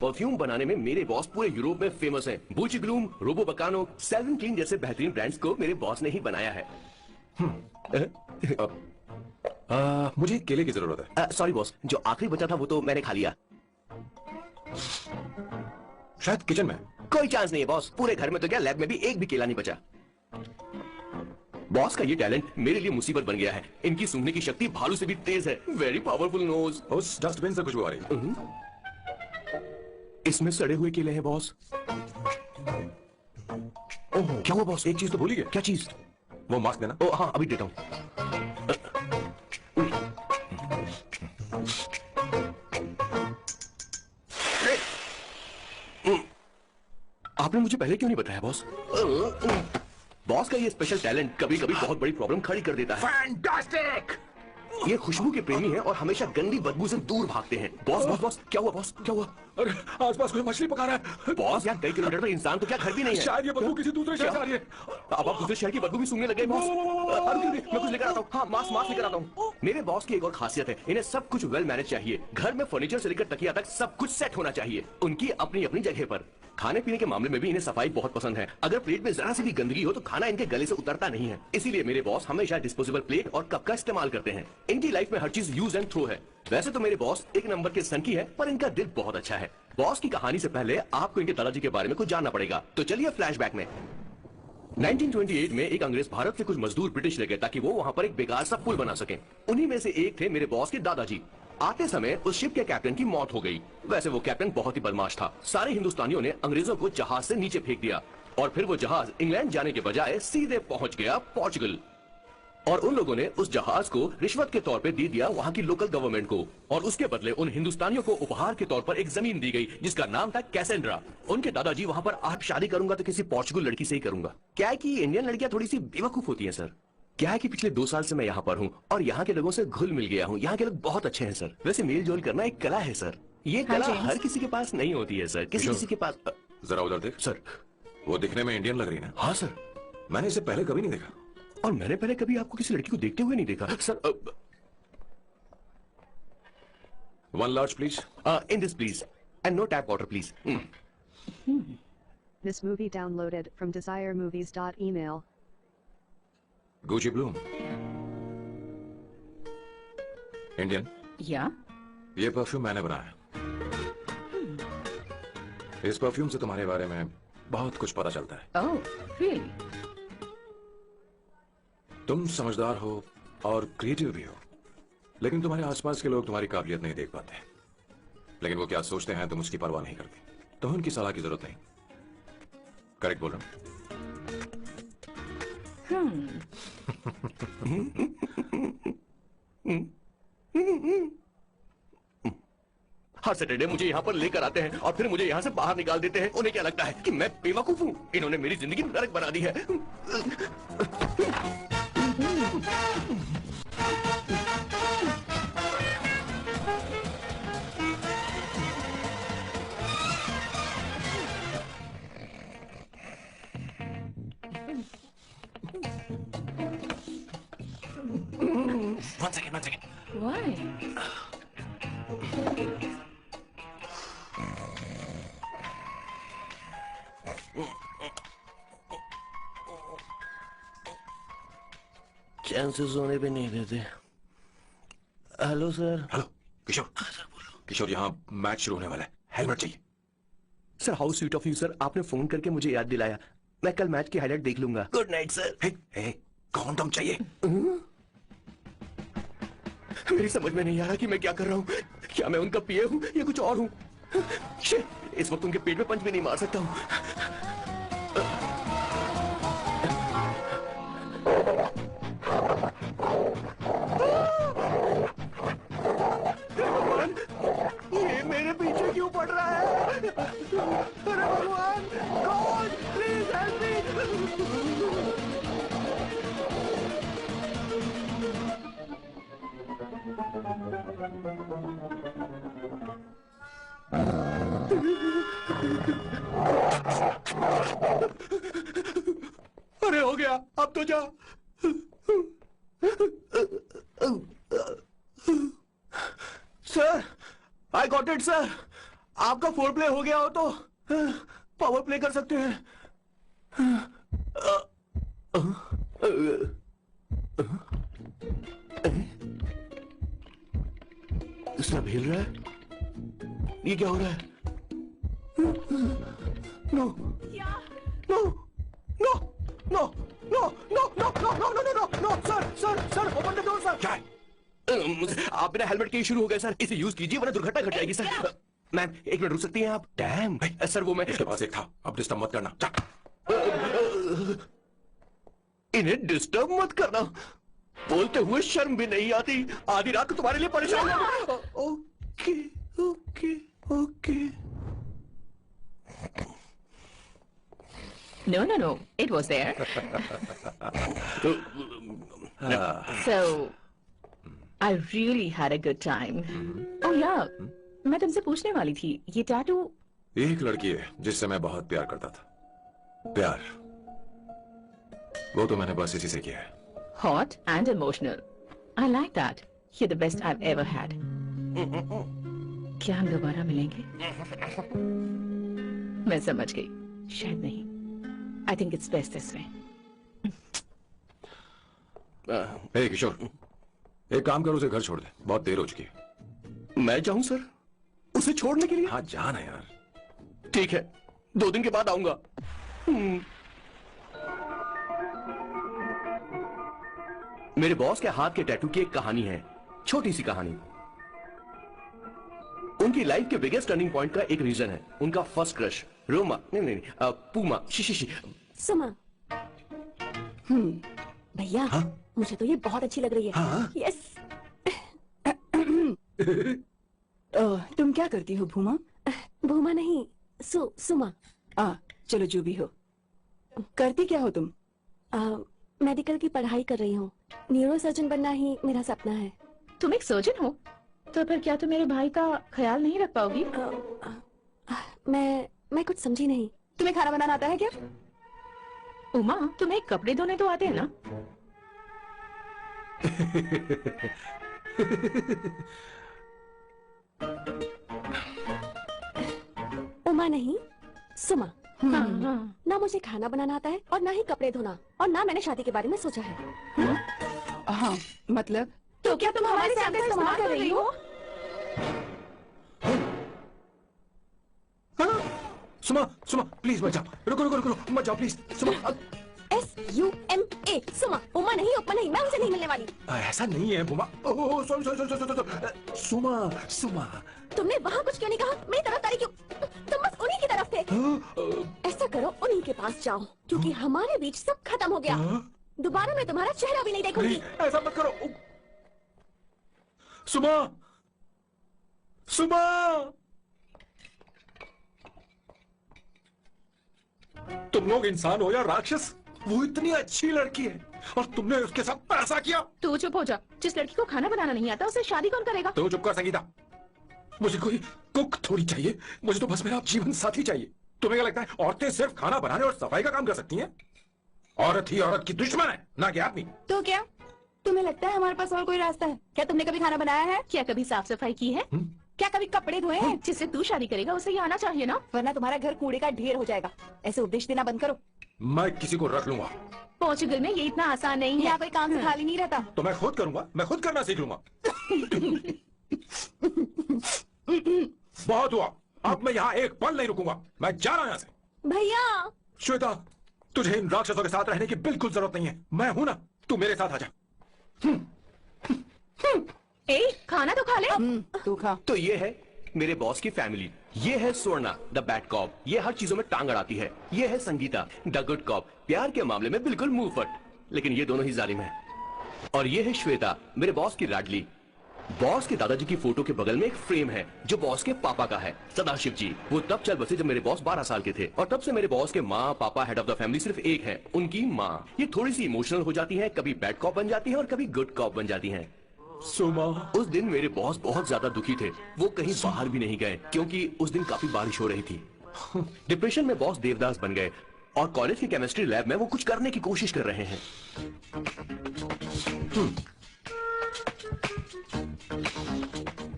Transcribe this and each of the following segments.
Perfume बनाने में मेरे बॉस पूरे यूरोप में फेमस हैं। बूची ग्लूम, रोबो बकानो, सेल्विन क्लीन जैसे बेहतरीन ब्रांड्स को मेरे बॉस ने ही बनाया है। मुझे केले की जरूरत है। सॉरी बॉस, जो आखिरी बचा था वो तो मैंने खा लिया। शायद किचन में। कोई चांस नहीं है बॉस, पूरे घर में तो क्या लैब में भी एक भी केला नहीं बचा। बॉस का ये टैलेंट मेरे लिए मुसीबत बन गया है। इनकी सूंघने की शक्ति भालू से भी तेज है। Very powerful nose. उस डस्टबिन से खुशबू आ रही है। इसमें सड़े हुए केले हैं बॉस। ओह क्या हुआ बॉस? एक चीज तो भूल ही गए। क्या चीज? वो मास्क देना। ओ हाँ अभी देता हूँ। आपने मुझे पहले क्यों नहीं बताया बॉस? बॉस का ये स्पेशल टैलेंट कभी कभी बहुत बड़ी प्रॉब्लम खड़ी कर देता है। फैंटास्टिक! ये खुशबू के प्रेमी हैं और हमेशा गंदी बदबू से दूर भागते हैं। बॉस बॉस बॉस क्या हुआ बॉस? क्या हुआ? अरे आसपास कोई मछली पका रहा है। बॉस यार कई किलोमीटर पर इंसान तो क्या घर भी नहीं है। शायद ये बदबू किसी दूसरे शहर से आ रही है। अब आप दूसरे शहर की बदबू भी सूंघने लगे बॉस। मैं कुछ लेकर आता हूँ। हाँ मास्क लेकर आता हूँ। मेरे बॉस की एक और खासियत है, इन्हें सब कुछ वेल मैनेज चाहिए। घर में फर्नीचर से लेकर तकिया तक सब कुछ सेट होना चाहिए, उनकी अपनी अपनी जगह पर। खाने पीने के मामले में भी इन्हें सफाई बहुत पसंद है। अगर प्लेट में जरा सी भी गंदगी हो तो खाना इनके गले से उतरता नहीं है। इसीलिए मेरे बॉस हमेशा डिस्पोजेबल प्लेट और कप का इस्तेमाल करते हैं। इनकी लाइफ में हर चीज यूज एंड थ्रो है। वैसे तो मेरे बॉस एक नंबर के सनकी है, पर इनका दिल बहुत अच्छा है। बॉस की कहानी से पहले आपको इनके दादाजी के बारे में कुछ जानना पड़ेगा। तो चलिए फ्लैशबैक में। 1928 में एक अंग्रेज भारत से कुछ मजदूर ब्रिटिश ले गए ताकि वो वहां पर एक बेकार सा पुल बना सके। उन्हीं में से एक थे मेरे बॉस के दादाजी। आते समय उस शिप के कैप्टन की मौत हो गई। वैसे वो कैप्टन बहुत ही बदमाश था। सारे हिंदुस्तानियों ने अंग्रेजों को जहाज से नीचे फेंक दिया और फिर वो जहाज इंग्लैंड जाने के बजाय सीधे पहुंच गया पोर्चुगल। और उन लोगों ने उस जहाज को रिश्वत के तौर पे दे दिया वहां की लोकल गवर्नमेंट को। और उसके बदले उन हिंदुस्तानियों को उपहार के तौर पर एक जमीन दी गई जिसका नाम था कैसेंड्रा। उनके दादाजी वहां पर, आप शादी करूंगा तो किसी पोर्चुगल लड़की से ही करूंगा। क्या है कि इंडियन लड़कियां थोड़ी सी बेवकूफ होती हैं सर। क्या है कि पिछले 2 साल से मैं यहाँ पर हूँ और यहाँ के लोगों से घुल मिल गया हूँ। यहाँ के लोग बहुत अच्छे हैं सर। वैसे मेल जोल करना एक कला है सर। ये कला हर किसी के पास नहीं होती है सर। किसी के पास। जरा उधर देख। सर वो दिखने में इंडियन लग रही है ना? हाँ सर। मैंने इसे पहले कभी नहीं देखा। और मैंने पहले कभी आपको किसी लड़की को देखते हुए नहीं देखा sir. 1 large please. In this please and no tap water please. This movie downloaded from desiremovies.email. Gucci Bloom. Indian? या? ये परफ्यूम मैंने बनाया। इस परफ्यूम से तुम्हारे बारे में बहुत कुछ पता चलता है। ओह, रियली? तुम समझदार हो और क्रिएटिव भी हो, लेकिन तुम्हारे आसपास के लोग तुम्हारी काबिलियत नहीं देख पाते। लेकिन वो क्या सोचते हैं तुम उसकी परवाह नहीं करती। तुम्हें उनकी सलाह की जरूरत नहीं। करेक्ट बोल रहा हूं? हर सैटरडे मुझे यहाँ पर लेकर आते हैं और फिर मुझे यहाँ से बाहर निकाल देते हैं। उन्हें क्या लगता है कि मैं बेवकूफ हूँ? इन्होंने मेरी जिंदगी नरक बना दी है। One second. Why? चैन से सोने पे नहीं देते। Hello sir. हेलो किशोर। सर बोलो। किशोर, यहाँ मैच शुरू होने वाला है, हेलमेट चाहिए। Sir how sweet of you sir, आपने फोन करके मुझे याद दिलाया। मैं कल मैच की हाईलाइट देख लूंगा। Good night sir. कौन चाहिए? मेरी समझ में नहीं आ रहा कि मैं क्या कर रहा हूँ। क्या मैं उनका पीए हूँ या कुछ और हूँ? इस वक्त उनके पेट में पंच भी नहीं मार सकता हूँ। भगवान, ये मेरे पीछे क्यों पड़ रहा है? अरे भगवान, गॉड प्लीज हेल्प मी। अरे हो गया, अब तो जा। Sir, I got it, sir. आपका फोर प्ले हो गया हो तो पावर प्ले कर सकते हैं। सब हिल रहा है, ये क्या हो रहा है? No no no no no no no no no no no no sir sir sir open the door sir. क्या है? आप बिना हेलमेट के शुरू हो गए सर, इसे यूज कीजिए वरना दुर्घटना घट जाएगी सर। मैम एक मिनट रुक सकती हैं आप? डैम सर वो मैं इसके पास एक था, अब डिस्टर्ब मत करना। इन्हें डिस्टर्ब मत करना, बोलते हुए शर्म भी नहीं आती। आधी रात को तुम्हारे लिए परेशान हूं। Okay okay okay. No, no, no. It was there. So, I really had a good time. Oh yeah, मैं तुमसे पूछने वाली थी, ये टैटू। एक लड़की है जिससे मैं बहुत प्यार करता था। प्यार, वो तो मैंने बस इसी से किया है। Hot and emotional. I like that. You're the best I've ever had. क्या हम दोबारा मिलेंगे? मैं समझ गई, शायद नहीं। I think it's best this way. हे किशोर, एक काम कर, उसे घर छोड़ दे, बहुत देर हो चुकी है। मैं जाऊं सर उसे छोड़ने के लिए? हाँ जाना यार। ठीक है, 2 दिन के बाद आऊंगा। मेरे बॉस के हाथ के टैटू की एक कहानी है, छोटी सी कहानी। उनकी लाइफ के बिगेस्ट टर्निंग पॉइंट का एक रीजन है उनका फर्स्ट क्रश रोमा, नहीं पूमा, शी। सुमा। भैया, मुझे तो ये बहुत अच्छी लग रही है। यस। तुम क्या करती हो भूमा? भूमा नहीं, सुमा। चलो जो भी हो। करती क्या हो तुम? मेडिकल की पढ़ाई कर रही हूँ। न्यूरो सर्जन बनना ही मेरा सपना है। तुम एक सर्जन हो, तो फिर क्या तुम मेरे भाई का ख्याल नहीं रख पाओगी? मैं कुछ समझी नहीं। तुम्हें खाना बनाना आता है क्या? उमा, तुम्हें कपड़े धोने तो आते हैं ना? उमा नहीं, सुमा। हाँ। ना मुझे खाना बनाना आता है और ना ही कपड़े धोना, और ना मैंने शादी के बारे में सोचा है। हाँ, मतलब? तो क्या तुम हमारे साथ इस्तेमाल कर रही हो? सुमा प्लीज मत जाओ, रुको मत जाओ प्लीज। सुमा, SUMA, सुमा। उमा नहीं, उपमा नहीं, मैं उनसे नहीं मिलने वाली। ऐसा नहीं है बुमा। सॉरी। सुमा तुमने वहाँ कुछ क्यों नहीं कहा? मेरी तरफदारी क्यों? तुम बस उन्हीं की तरफ थे। ऐसा करो, उन्हीं के पास जाओ, क्योंकि हमारे बीच सब खत्म हो गया। दोबारा मैं तुम्हारा चेहरा भी नहीं देखूंगी। ऐसा मत करो सुमा। तुम लोग इंसान हो या राक्षस? वो इतनी अच्छी लड़की है और तुमने उसके साथ ऐसा किया। तू चुप हो जा। जिस लड़की को खाना बनाना नहीं आता उसे शादी कौन करेगा? तो चुप कर संगीता। मुझे कोई कुक थोड़ी चाहिए, मुझे तो बस मेरा जीवन साथी चाहिए। तुम्हें क्या लगता है औरतें सिर्फ खाना बनाने और सफाई का काम कर सकती हैं? औरत ही औरत की दुश्मन है, ना कि आदमी। तो क्या तुम्हें लगता है हमारे पास और कोई रास्ता है? क्या तुमने कभी खाना बनाया है? क्या कभी साफ सफाई की है? क्या कभी कपड़े धोए हैं? जिससे तू शादी करेगा उसे ये आना चाहिए ना, वरना तुम्हारा घर कूड़े का ढेर हो जाएगा। ऐसे उपदेश देना बंद करो। मैं किसी को रख लूंगा। पोर्चुगल में ये इतना आसान नहीं है। यहाँ कोई काम से खाली नहीं रहता। तो मैं खुद करूंगा, मैं खुद करना सीख लूंगा। बहुत हुआ, अब मैं यहाँ एक पल नहीं रुकूंगा। मैं जा रहा हूँ यहाँ से। भैया। श्वेता, तुझे इन राक्षसों के साथ रहने की बिल्कुल जरूरत नहीं है। मैं हूं ना, तू मेरे साथ आ जा। ए, खाना तो खा ले। तू खा। तो ये है मेरे बॉस की फैमिली। ये है स्वर्णा द बैड कॉप, ये हर चीजों में टांग अड़ाती है। ये है संगीता द गुड कॉप, प्यार के मामले में बिल्कुल मुंह फट, लेकिन ये दोनों ही जालिम हैं। और ये है श्वेता, मेरे बॉस की लाडली। बॉस के दादाजी की फोटो के बगल में एक फ्रेम है जो बॉस के पापा का है, सदाशिव जी। वो तब चल बसे जब मेरे बॉस 12 साल के थे, और तब से मेरे बॉस के माँ पापा हेड ऑफ द फैमिली सिर्फ एक है, उनकी माँ। ये थोड़ी सी इमोशनल हो जाती है, कभी बैड कॉप बन जाती है और कभी गुड कॉप बन जाती है। सुमा, उस दिन मेरे बॉस बहुत ज्यादा दुखी थे। वो कहीं बाहर भी नहीं गए क्योंकि उस दिन काफी बारिश हो रही थी। डिप्रेशन में बॉस देवदास बन गए और कॉलेज की केमिस्ट्री लैब में वो कुछ करने की कोशिश कर रहे हैं।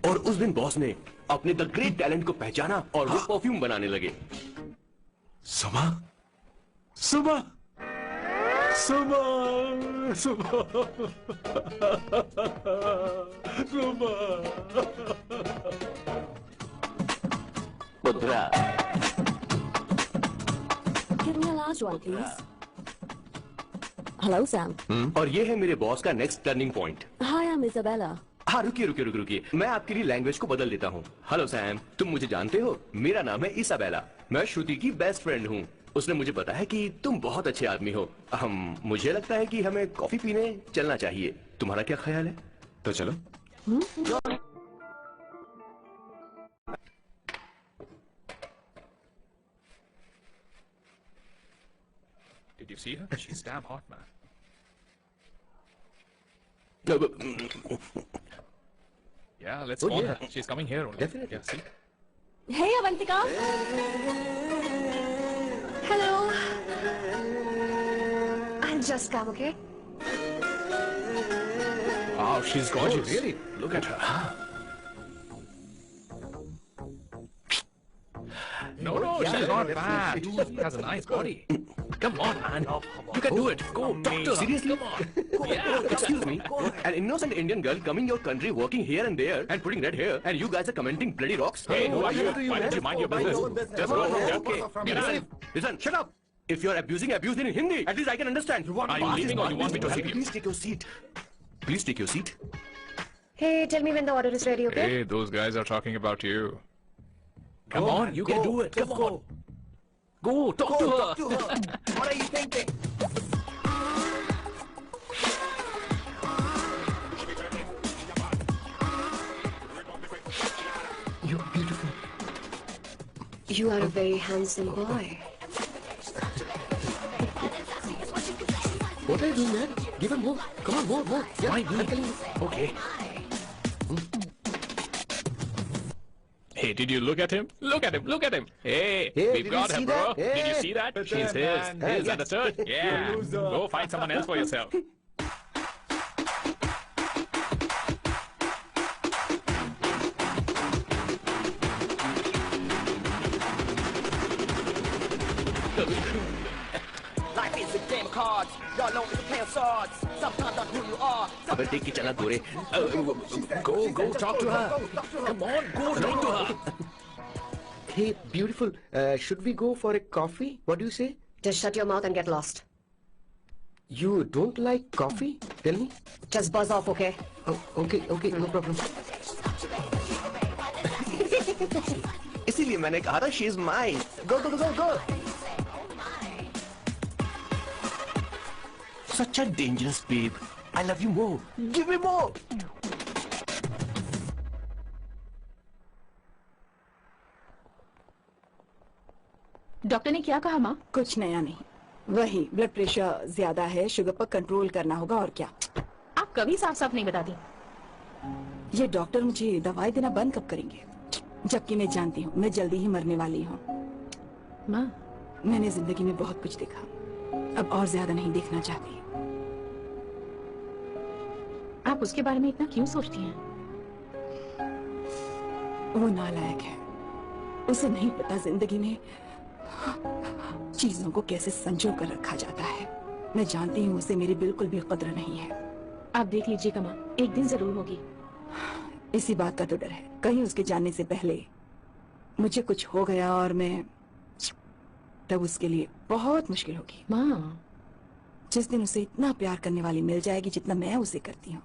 और उस दिन बॉस ने अपने द ग्रेट टैलेंट को पहचाना और वो परफ्यूम बनाने लगे। सुमा, सुमा, सुमा, सुमा, सुमा। पुत्रा, Give me a large one, please. Hello, Sam. और ये है मेरे बॉस का next turning point. Hi, I'm Isabella. हाँ, रुकिए, मैं आपके लिए लैंग्वेज को बदल देता हूँ। हेलो सैम, तुम मुझे जानते हो? मेरा नाम है इसाबेला। मैं श्रुति की बेस्ट फ्रेंड हूँ। उसने मुझे बताया कि तुम बहुत अच्छे आदमी हो। मुझे लगता है कि हमें कॉफी पीने चलना चाहिए। तुम्हारा क्या ख्याल है? तो चलो। Did you see her? She's damn hot, man. Yeah, let's call her. She's coming here only. Definitely. Yeah, see? Hey, Avantika. Hello. I'll just come, okay? Wow, she's gorgeous. Really? Look at her. No, she's not bad. She has a nice body. Come on, man. You can do it. Go, talk to her. Seriously? Come on. Yeah. Excuse me, an innocent Indian girl coming your country, working here and there, and putting red hair, and you guys are commenting bloody rocks. Hey, who are you? Why don't you mind your business? Just go home. Okay. Get out. Listen, shut up. If you're abuse it in Hindi. At least I can understand. Are you leaving or you want me to sit Please take your seat. Please take your seat. Hey, tell me when the order is ready, okay? Hey, those guys are talking about you. Come on, you can do it. Come on. Go, talk to her. What are you thinking? You're beautiful. You are a very handsome boy. What are you doing, man? Give him more. Come on, more. Yeah, Why me? Okay. Hey, did you look at him? Look at him. Hey, we've got him, bro. Did you see that? She's his. Understood? Yeah. Go find someone else for yourself. Life is a game of cards. Y'all know it's a play of swords. Sometimes not who you are. अबे देख के चला गोरे. Go, talk to her. Come on, go, talk to her. Hey, beautiful. Should we go for a coffee? What do you say? Just shut your mouth and get lost. You don't like coffee? Tell me. Just buzz off, okay? Oh, okay, no problem. इसीलिए मैंने कहा था she is mine. Go. Such a dangerous babe. I love you more. Give me more. Doctor ने क्या कहा माँ? कुछ नया नहीं, वही ब्लड प्रेशर ज्यादा है, शुगर पर कंट्रोल करना होगा और क्या। आप कभी साफ नहीं बताती। ये डॉक्टर मुझे दवाई देना बंद कब करेंगे, जबकि मैं जानती हूँ मैं जल्दी ही मरने वाली हूँ। माँ, मैंने जिंदगी में बहुत कुछ देखा, अब और ज्यादा नहीं देखना चाहती। आप उसके बारे में इतना क्यों सोचती हैं? वो नालायक है, उसे नहीं पता जिंदगी में चीजों को कैसे संजो कर रखा जाता है। मैं जानती हूँ उसे मेरी बिल्कुल भी कद्र नहीं है। आप देख लीजिएगा माँ, एक दिन जरूर होगी। इसी बात का तो डर है, कहीं उसके जाने से पहले मुझे कुछ हो गया और मैं, तब उसके लिए बहुत मुश्किल होगी। माँ, जिस दिन उसे इतना प्यार करने वाली मिल जाएगी जितना मैं उसे करती हूँ,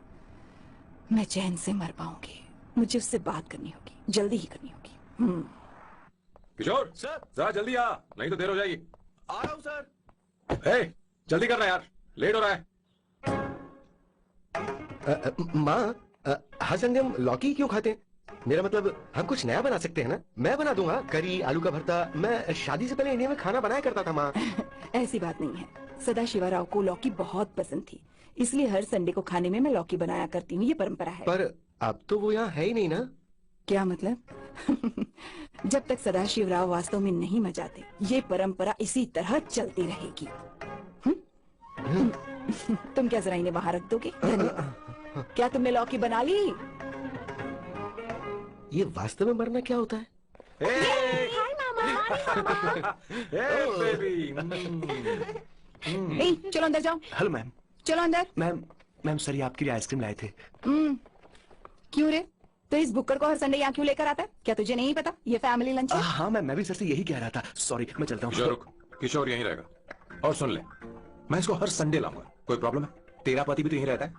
मैं चैन से मर पाऊंगी। मुझे उससे बात करनी होगी, जल्दी ही करनी होगी। किशोर सर, जरा जल्दी आ, नहीं तो देर हो जाएगी। आ रहा हूँ सर। ए, जल्दी करना यार, लेट हो रहा है। माँ, हर संडे हम लौकी क्यों खाते हैं? मेरा मतलब हम कुछ नया बना सकते हैं ना? मैं बना दूंगा करी, आलू का भरता। मैं शादी से पहले इंडिया में खाना बनाया करता था माँ। ऐसी बात नहीं है, सदाशिवराव को लौकी बहुत पसंद थी, इसलिए हर संडे को खाने में मैं लौकी बनाया करती हूँ। ये परंपरा है। पर अब तो वो यहाँ है ही नहीं ना। क्या मतलब? जब तक सदाशिवराव वास्तव में नहीं मर जाते, ये परंपरा इसी तरह चलती रहेगी। तुम क्या जरा इन्हें वहां रख दोगे? क्या तुमने लौकी बना ली? ये वास्तव में मरना क्या होता है? हाय मामा। चलो अंदर जाओ। Hello ma'am. चलो अंदर। मैम सर ये आपके लिए आइसक्रीम लाए थे। क्यों रे? तो इस बुक्कर को हर संडे यहाँ क्यों लेकर आता है? क्या तुझे नहीं पता ये फैमिली लंच है? हाँ मैम, मैं भी सर से यही कह रहा था। सॉरी, मैं चलता किशोर हूँ। रुक, किशोर यहीं रहेगा। और सुन ले, मैं इसको हर संडे लाऊंगा। कोई प्रॉब्लम है? तेरा पति भी तो यहीं रहता है।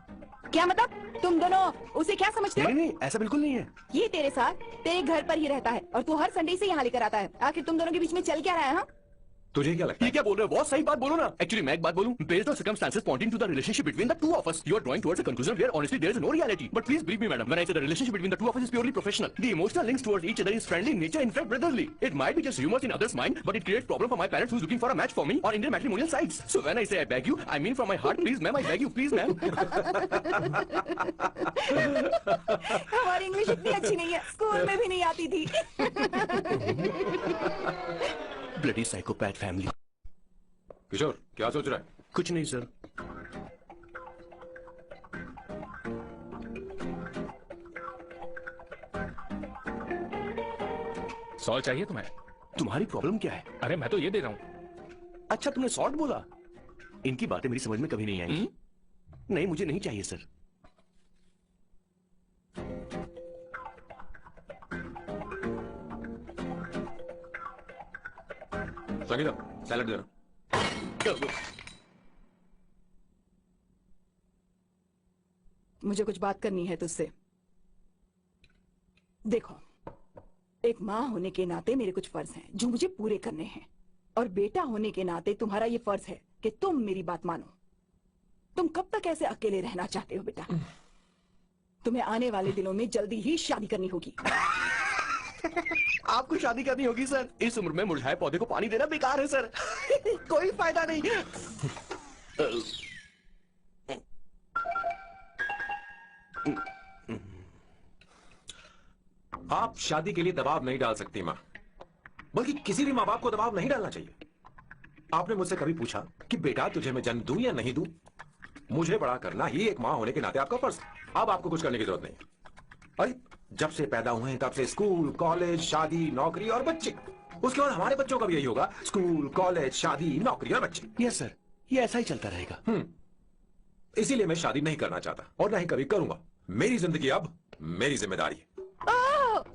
क्या मतलब? तुम दोनों उसे क्या समझते हो? नहीं, ऐसा बिल्कुल नहीं है। ये तेरे साथ तेरे घर पर ही रहता है और तू हर संडे से यहाँ लेकर आता है। आखिर तुम दोनों के बीच में चल क्या रहा है? हाँ, तुझे क्या लगता है? ये क्या बोल रहे हो? बहुत सही बात बोलो ना। एक्चुअली मैं एक बात बोलूं, based on circumstances pointing to the relationship between the two of us, you are drawing towards a conclusion where honestly there is no reality. But please believe me madam, when I say the relationship between the two of us is purely professional. The emotional links towards each other is friendly in nature, in fact brotherly. It might be just humours in others mind, but it creates problem for my parents who is looking for a match for me on Indian matrimonial sites. So when I say I beg you, I mean from my heart, please ma'am, I beg you, please ma'am. हमारी English इतनी अच्छी नहीं है, school में भी नहीं आती थी। Bloody psychopath family. किशोर क्या सोच रहा है? कुछ नहीं सर। सॉल्व चाहिए तुम्हें? तुम्हारी प्रॉब्लम क्या है? अरे मैं तो ये दे रहा हूँ। अच्छा तुमने सॉल्ट बोला? इनकी बातें मेरी समझ में कभी नहीं आई। नहीं, मुझे नहीं चाहिए सर। संगीता सैलड देना। मुझे कुछ बात करनी है तुझसे। देखो, एक माँ होने के नाते मेरे कुछ फर्ज हैं जो मुझे पूरे करने हैं, और बेटा होने के नाते तुम्हारा ये फर्ज है कि तुम मेरी बात मानो। तुम कब तक ऐसे अकेले रहना चाहते हो बेटा? तुम्हें आने वाले दिनों में जल्दी ही शादी करनी होगी। आपको शादी करनी होगी सर? इस उम्र में मुरझाए पौधे को पानी देना बेकार है सर। कोई फायदा नहीं। आप शादी के लिए दबाव नहीं डाल सकती माँ, बल्कि किसी भी माँ बाप को दबाव नहीं डालना चाहिए। आपने मुझसे कभी पूछा कि बेटा तुझे मैं जन्म दूं या नहीं दूं? मुझे बड़ा करना ही एक माँ होने के नाते आपका फर्ज। अब आपको कुछ करने की जरूरत नहीं। अरे जब से पैदा हुए हैं तब से स्कूल, कॉलेज, शादी, नौकरी और बच्चे। उसके बाद हमारे बच्चों का भी यही होगा, स्कूल, कॉलेज, शादी, नौकरी और बच्चे। यस सर, ये ऐसा ही चलता रहेगा। इसीलिए मैं शादी नहीं करना चाहता और ना ही कभी करूंगा। मेरी जिंदगी अब मेरी जिम्मेदारी है।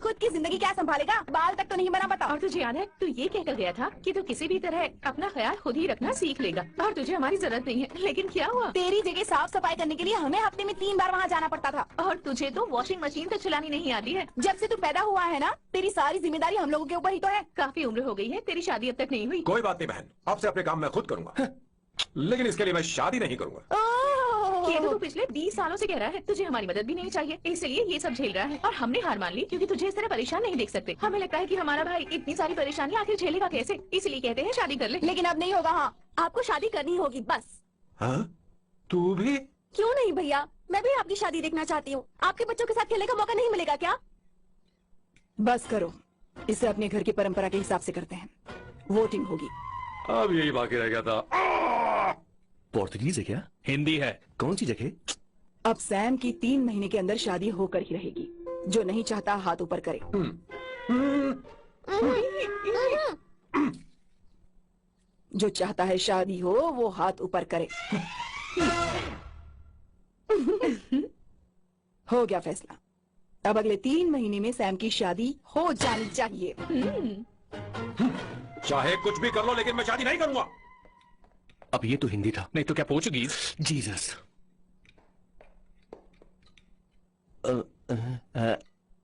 खुद की जिंदगी क्या संभालेगा? बाल तक तो नहीं बना पता। और तुझे याद है तू ये कहकर गया था कि तू किसी भी तरह अपना ख्याल खुद ही रखना सीख लेगा और तुझे हमारी जरूरत नहीं है, लेकिन क्या हुआ? तेरी जगह साफ सफाई करने के लिए हमें हफ्ते में 3 बार वहाँ जाना पड़ता था। और तुझे तो वॉशिंग मशीन तो चलानी नहीं आती है। जब से तू पैदा हुआ है ना, तेरी सारी जिम्मेदारी हम लोगों के ऊपर ही तो है। काफी उम्र हो गई है, तेरी शादी अब तक नहीं हुई। कोई बात नहीं बहन, अब से अपने काम मैं खुद करूंगा, लेकिन इसके लिए मैं शादी नहीं करूंगा। ये तो तू पिछले 20 सालों से कह रहा है तुझे हमारी मदद भी नहीं चाहिए, इसलिए ये सब झेल रहा है। और हमने हार मान ली क्योंकि तुझे इस तरह परेशान नहीं देख सकते। हमें लगता है कि हमारा भाई इतनी सारी परेशानी आखिर झेलेगा कैसे, इसलिए कहते हैं शादी कर ले। लेकिन अब नहीं होगा। हाँ, आपको शादी करनी होगी बस। हाँ? तू भी? क्यों नहीं भैया, मैं भी आपकी शादी देखना चाहती हूँ। आपके बच्चों के साथ खेलने का मौका नहीं मिलेगा क्या? बस करो, इसे अपने घर की परंपरा के हिसाब से करते हैं। वोटिंग होगी। अब यही बाकी रह गया था। पोर्तुगीज है क्या? हिंदी है। कौन सी जगह? अब सैम की 3 महीने के अंदर शादी होकर ही रहेगी। जो नहीं चाहता हाथ ऊपर करे। जो चाहता है शादी हो वो हाथ ऊपर करे। हो गया फैसला। अब अगले 3 महीने में सैम की शादी हो जानी चाहिए। चाहे कुछ भी कर लो, लेकिन मैं शादी नहीं करूंगा। अब ये तो हिंदी था, नहीं तो क्या पोर्चुगीज? जीसस।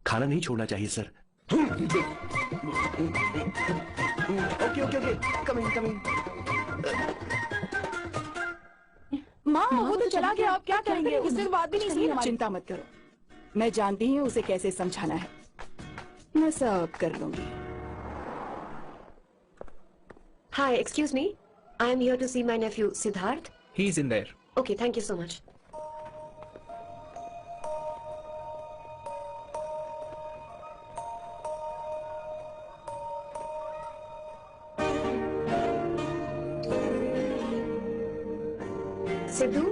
खाना नहीं छोड़ना चाहिए sir. Okay okay okay, coming coming. माँ वो तो चला गया, अब क्या करेंगे? उससे बात भी नहीं सुनी हमारी। चिंता मत करो, मैं जानती हूँ उसे कैसे समझाना है। मैं सब कर लूंगी। Hi, excuse me. I am here to see my nephew Siddharth. He's in there. Okay, thank you so much. Sidhu,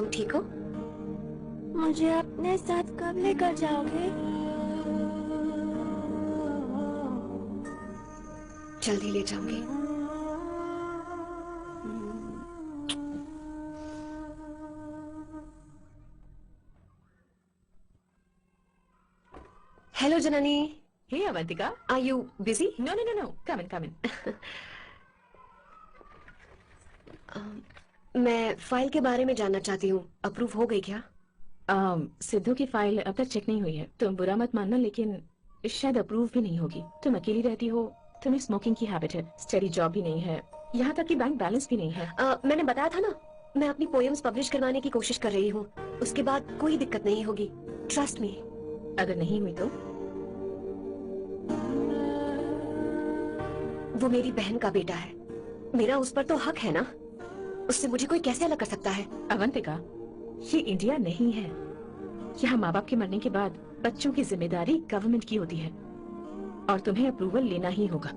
तुम ठीक हो? मुझे अपने साथ कब लेकर जाओगे? जल्दी ले जाऊंगी। Hello Janani. Hey Avantika, Are you busy? no, come in. मैं फाइल के बारे में जानना चाहती हूँ, अप्रूव हो गई क्या? सिद्धू की फाइल अब तक चेक नहीं हुई है। तुम बुरा मत मानना, लेकिन शायद अप्रूव भी नहीं होगी। तुम अकेली रहती हो, तुम्हें स्मोकिंग की हैबिट है, स्टडी जॉब भी नहीं है, यहाँ तक कि बैंक बैलेंस भी नहीं है। मैंने बताया था ना, मैं अपनी पोएम्स पब्लिश करवाने की कोशिश कर रही हूँ। उसके बाद कोई दिक्कत नहीं होगी, ट्रस्ट मी। अगर नहीं हुई तो? वो मेरी बहन का बेटा है, मेरा उस पर तो हक है ना। उससे मुझे कोई कैसे अलग कर सकता है? अवंतिका, ये इंडिया नहीं है। यहाँ माँ बाप के मरने के बाद बच्चों की जिम्मेदारी गवर्नमेंट की होती है और तुम्हें अप्रूवल लेना ही होगा,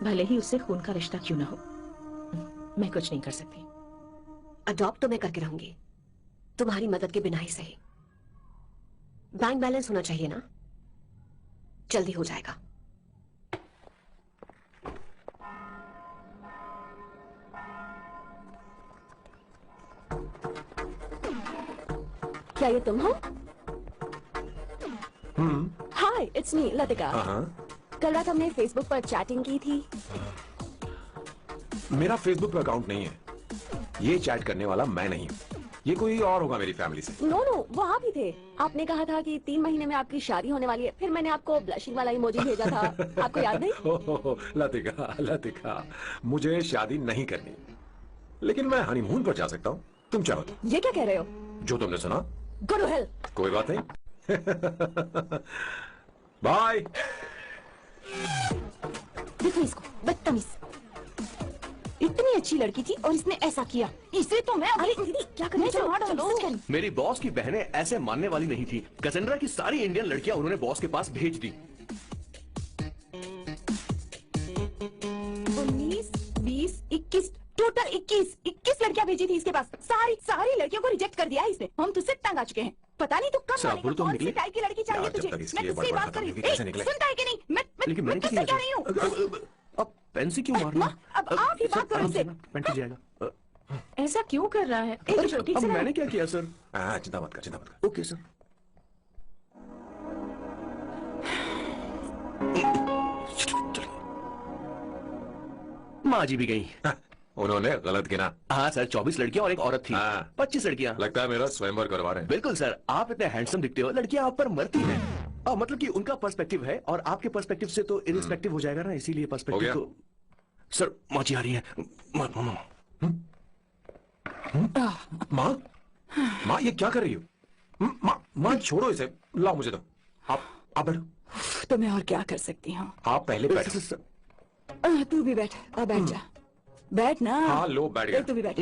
भले ही उससे खून का रिश्ता क्यों ना हो। मैं कुछ नहीं कर सकती। अडॉप्ट तो मैं करके रहूंगी, तुम्हारी मदद के बिना ही सही। बैंक बैलेंस होना चाहिए ना, जल्दी हो जाएगा। क्या ये तुम हो? हाय, इट्स मी लतिका। कल रात हमने फेसबुक पर चैटिंग की थी। मेरा फेसबुक पे अकाउंट नहीं है, ये चैट करने वाला मैं नहीं हूँ, ये कोई और होगा मेरी फैमिली से। नो, वो आप ही थे। आपने कहा था कि 3 महीने में आपकी शादी होने वाली है, फिर मैंने आपको ब्लशिंग वाला इमोजी भेजा था। आपको याद नहीं? लतिका, मुझे शादी नहीं करनी, लेकिन मैं हनीमून पर जा सकता हूँ। तुम चाहो तो। ये क्या कह रहे हो? जो तुमने सुना। Go to hell। कोई बात नहीं। बाय। देखो इसको, बदतमीज। इतनी अच्छी लड़की थी और इसने ऐसा किया। इसे तो मैं अरे दीदी क्या करने चलो। मेरी बॉस की बहनें ऐसे मानने वाली नहीं थी। कैसेंड्रा की सारी इंडियन लड़कियां उन्होंने बॉस के पास भेज दी। 19, 20, 21 टोटल 21 लड़कियां भेजी थी इसके पास। सारी लड़कियों को रिजेक्ट कर दिया है इसने। हम तुझसे तंग आ चुके हैं। पता नहीं तो कब मानेगा, कौन सी टाइप की लड़की चाहिए तुझे? मैं तुझसे बात कर रही हूँ। सुनता है कि नहीं? मैं तुझसे कह रही हूँ। अब पेन से क्यों मार रहा? अब आप ही बात करो इससे। पेन टूट जाएगा। ऐसा क्यों कर रहा है? अब मैंने क्या किया सर? चिंता मत कर। Okay sir. माँ जी भी गई। उन्होंने गलत गिना। हाँ सर, 24 लड़कियां और एक औरत थी। 25 लड़कियां। लगता है मेरा स्वयंवर करवा रहे हैं। बिल्कुल सर, आप इतने हैंडसम दिखते हो, लड़कियां आप पर मरती हैं। मतलब कि उनका पर्सपेक्टिव है और आपके पर्सपेक्टिव से तो इरिस्पेक्टिव हो जाएगा ना, इसीलिए पर्सपेक्टिव को। सर माँ जी आ रही है। माँ ये क्या कर रही हो? माँ छोड़ो इसे, लाओ मुझे दो। आप बैठो। तो मैं और क्या कर सकती हूँ? आप पहले बैठो। तू भी बैठ, अब बैठ जा। बैठ ना। हाँ लो, बैठ गया। तू भी बैठ।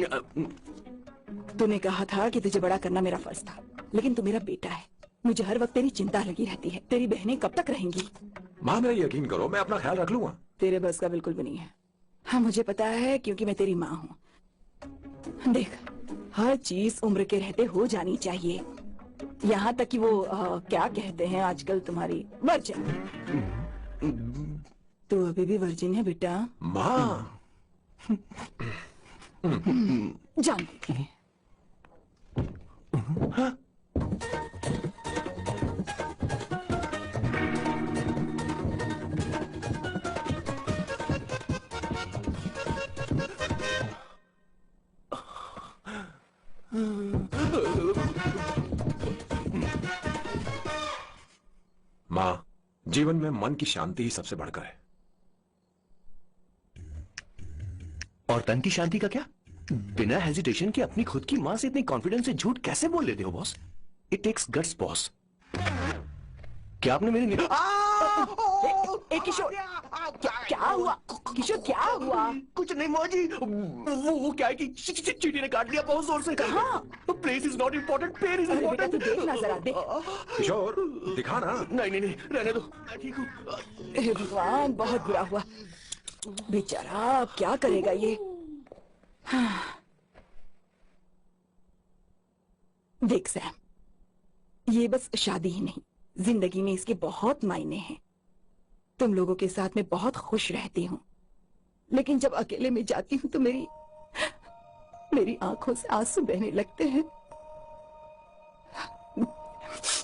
तूने कहा था कि तुझे बड़ा करना मेरा फर्ज था, लेकिन तू मेरा बेटा है। मुझे हर वक्त तेरी चिंता लगी रहती है। तेरी बहनें कब तक रहेंगी? माँ मेरा यकीन करो, मैं अपना ख्याल रख लूंगा। तेरे बस का बिल्कुल भी नहीं है। हाँ मुझे पता है, क्योंकि मैं तेरी माँ हूँ। देख, हर चीज उम्र के रहते हो जानी चाहिए, यहाँ तक कि वो क्या कहते हैं आजकल तुम्हारी वर्जिन। तू अभी भी वर्जिन है बेटा? माँ जान देती। माँ, जीवन में मन की शांति ही सबसे बढ़कर है। और तन की शांति का क्या? बिना हेजिटेशन के अपनी खुद की मां से इतनी कॉन्फिडेंस से झूठ कैसे बोल लेते हो boss? It takes guts boss. क्या आपने मेरी किशोर, क्या हुआ? किशोर क्या हुआ? कुछ नहीं मौजी, वो क्या है कि चींटी ने काट लिया बहुत जोर से। कहाँ? Place is not important, pair is important. देखना जरा, देख। किशोर दिखा ना। नहीं रहने दो, मैं ठीक हूँ। हे भगवान, बहुत बुरा हुआ बेचारा। अब क्या करेगा ये? देख सैम, ये बस शादी ही नहीं, जिंदगी में इसके बहुत मायने हैं। तुम लोगों के साथ मैं बहुत खुश रहती हूँ, लेकिन जब अकेले में जाती हूँ तो मेरी आंखों से आंसू बहने लगते हैं,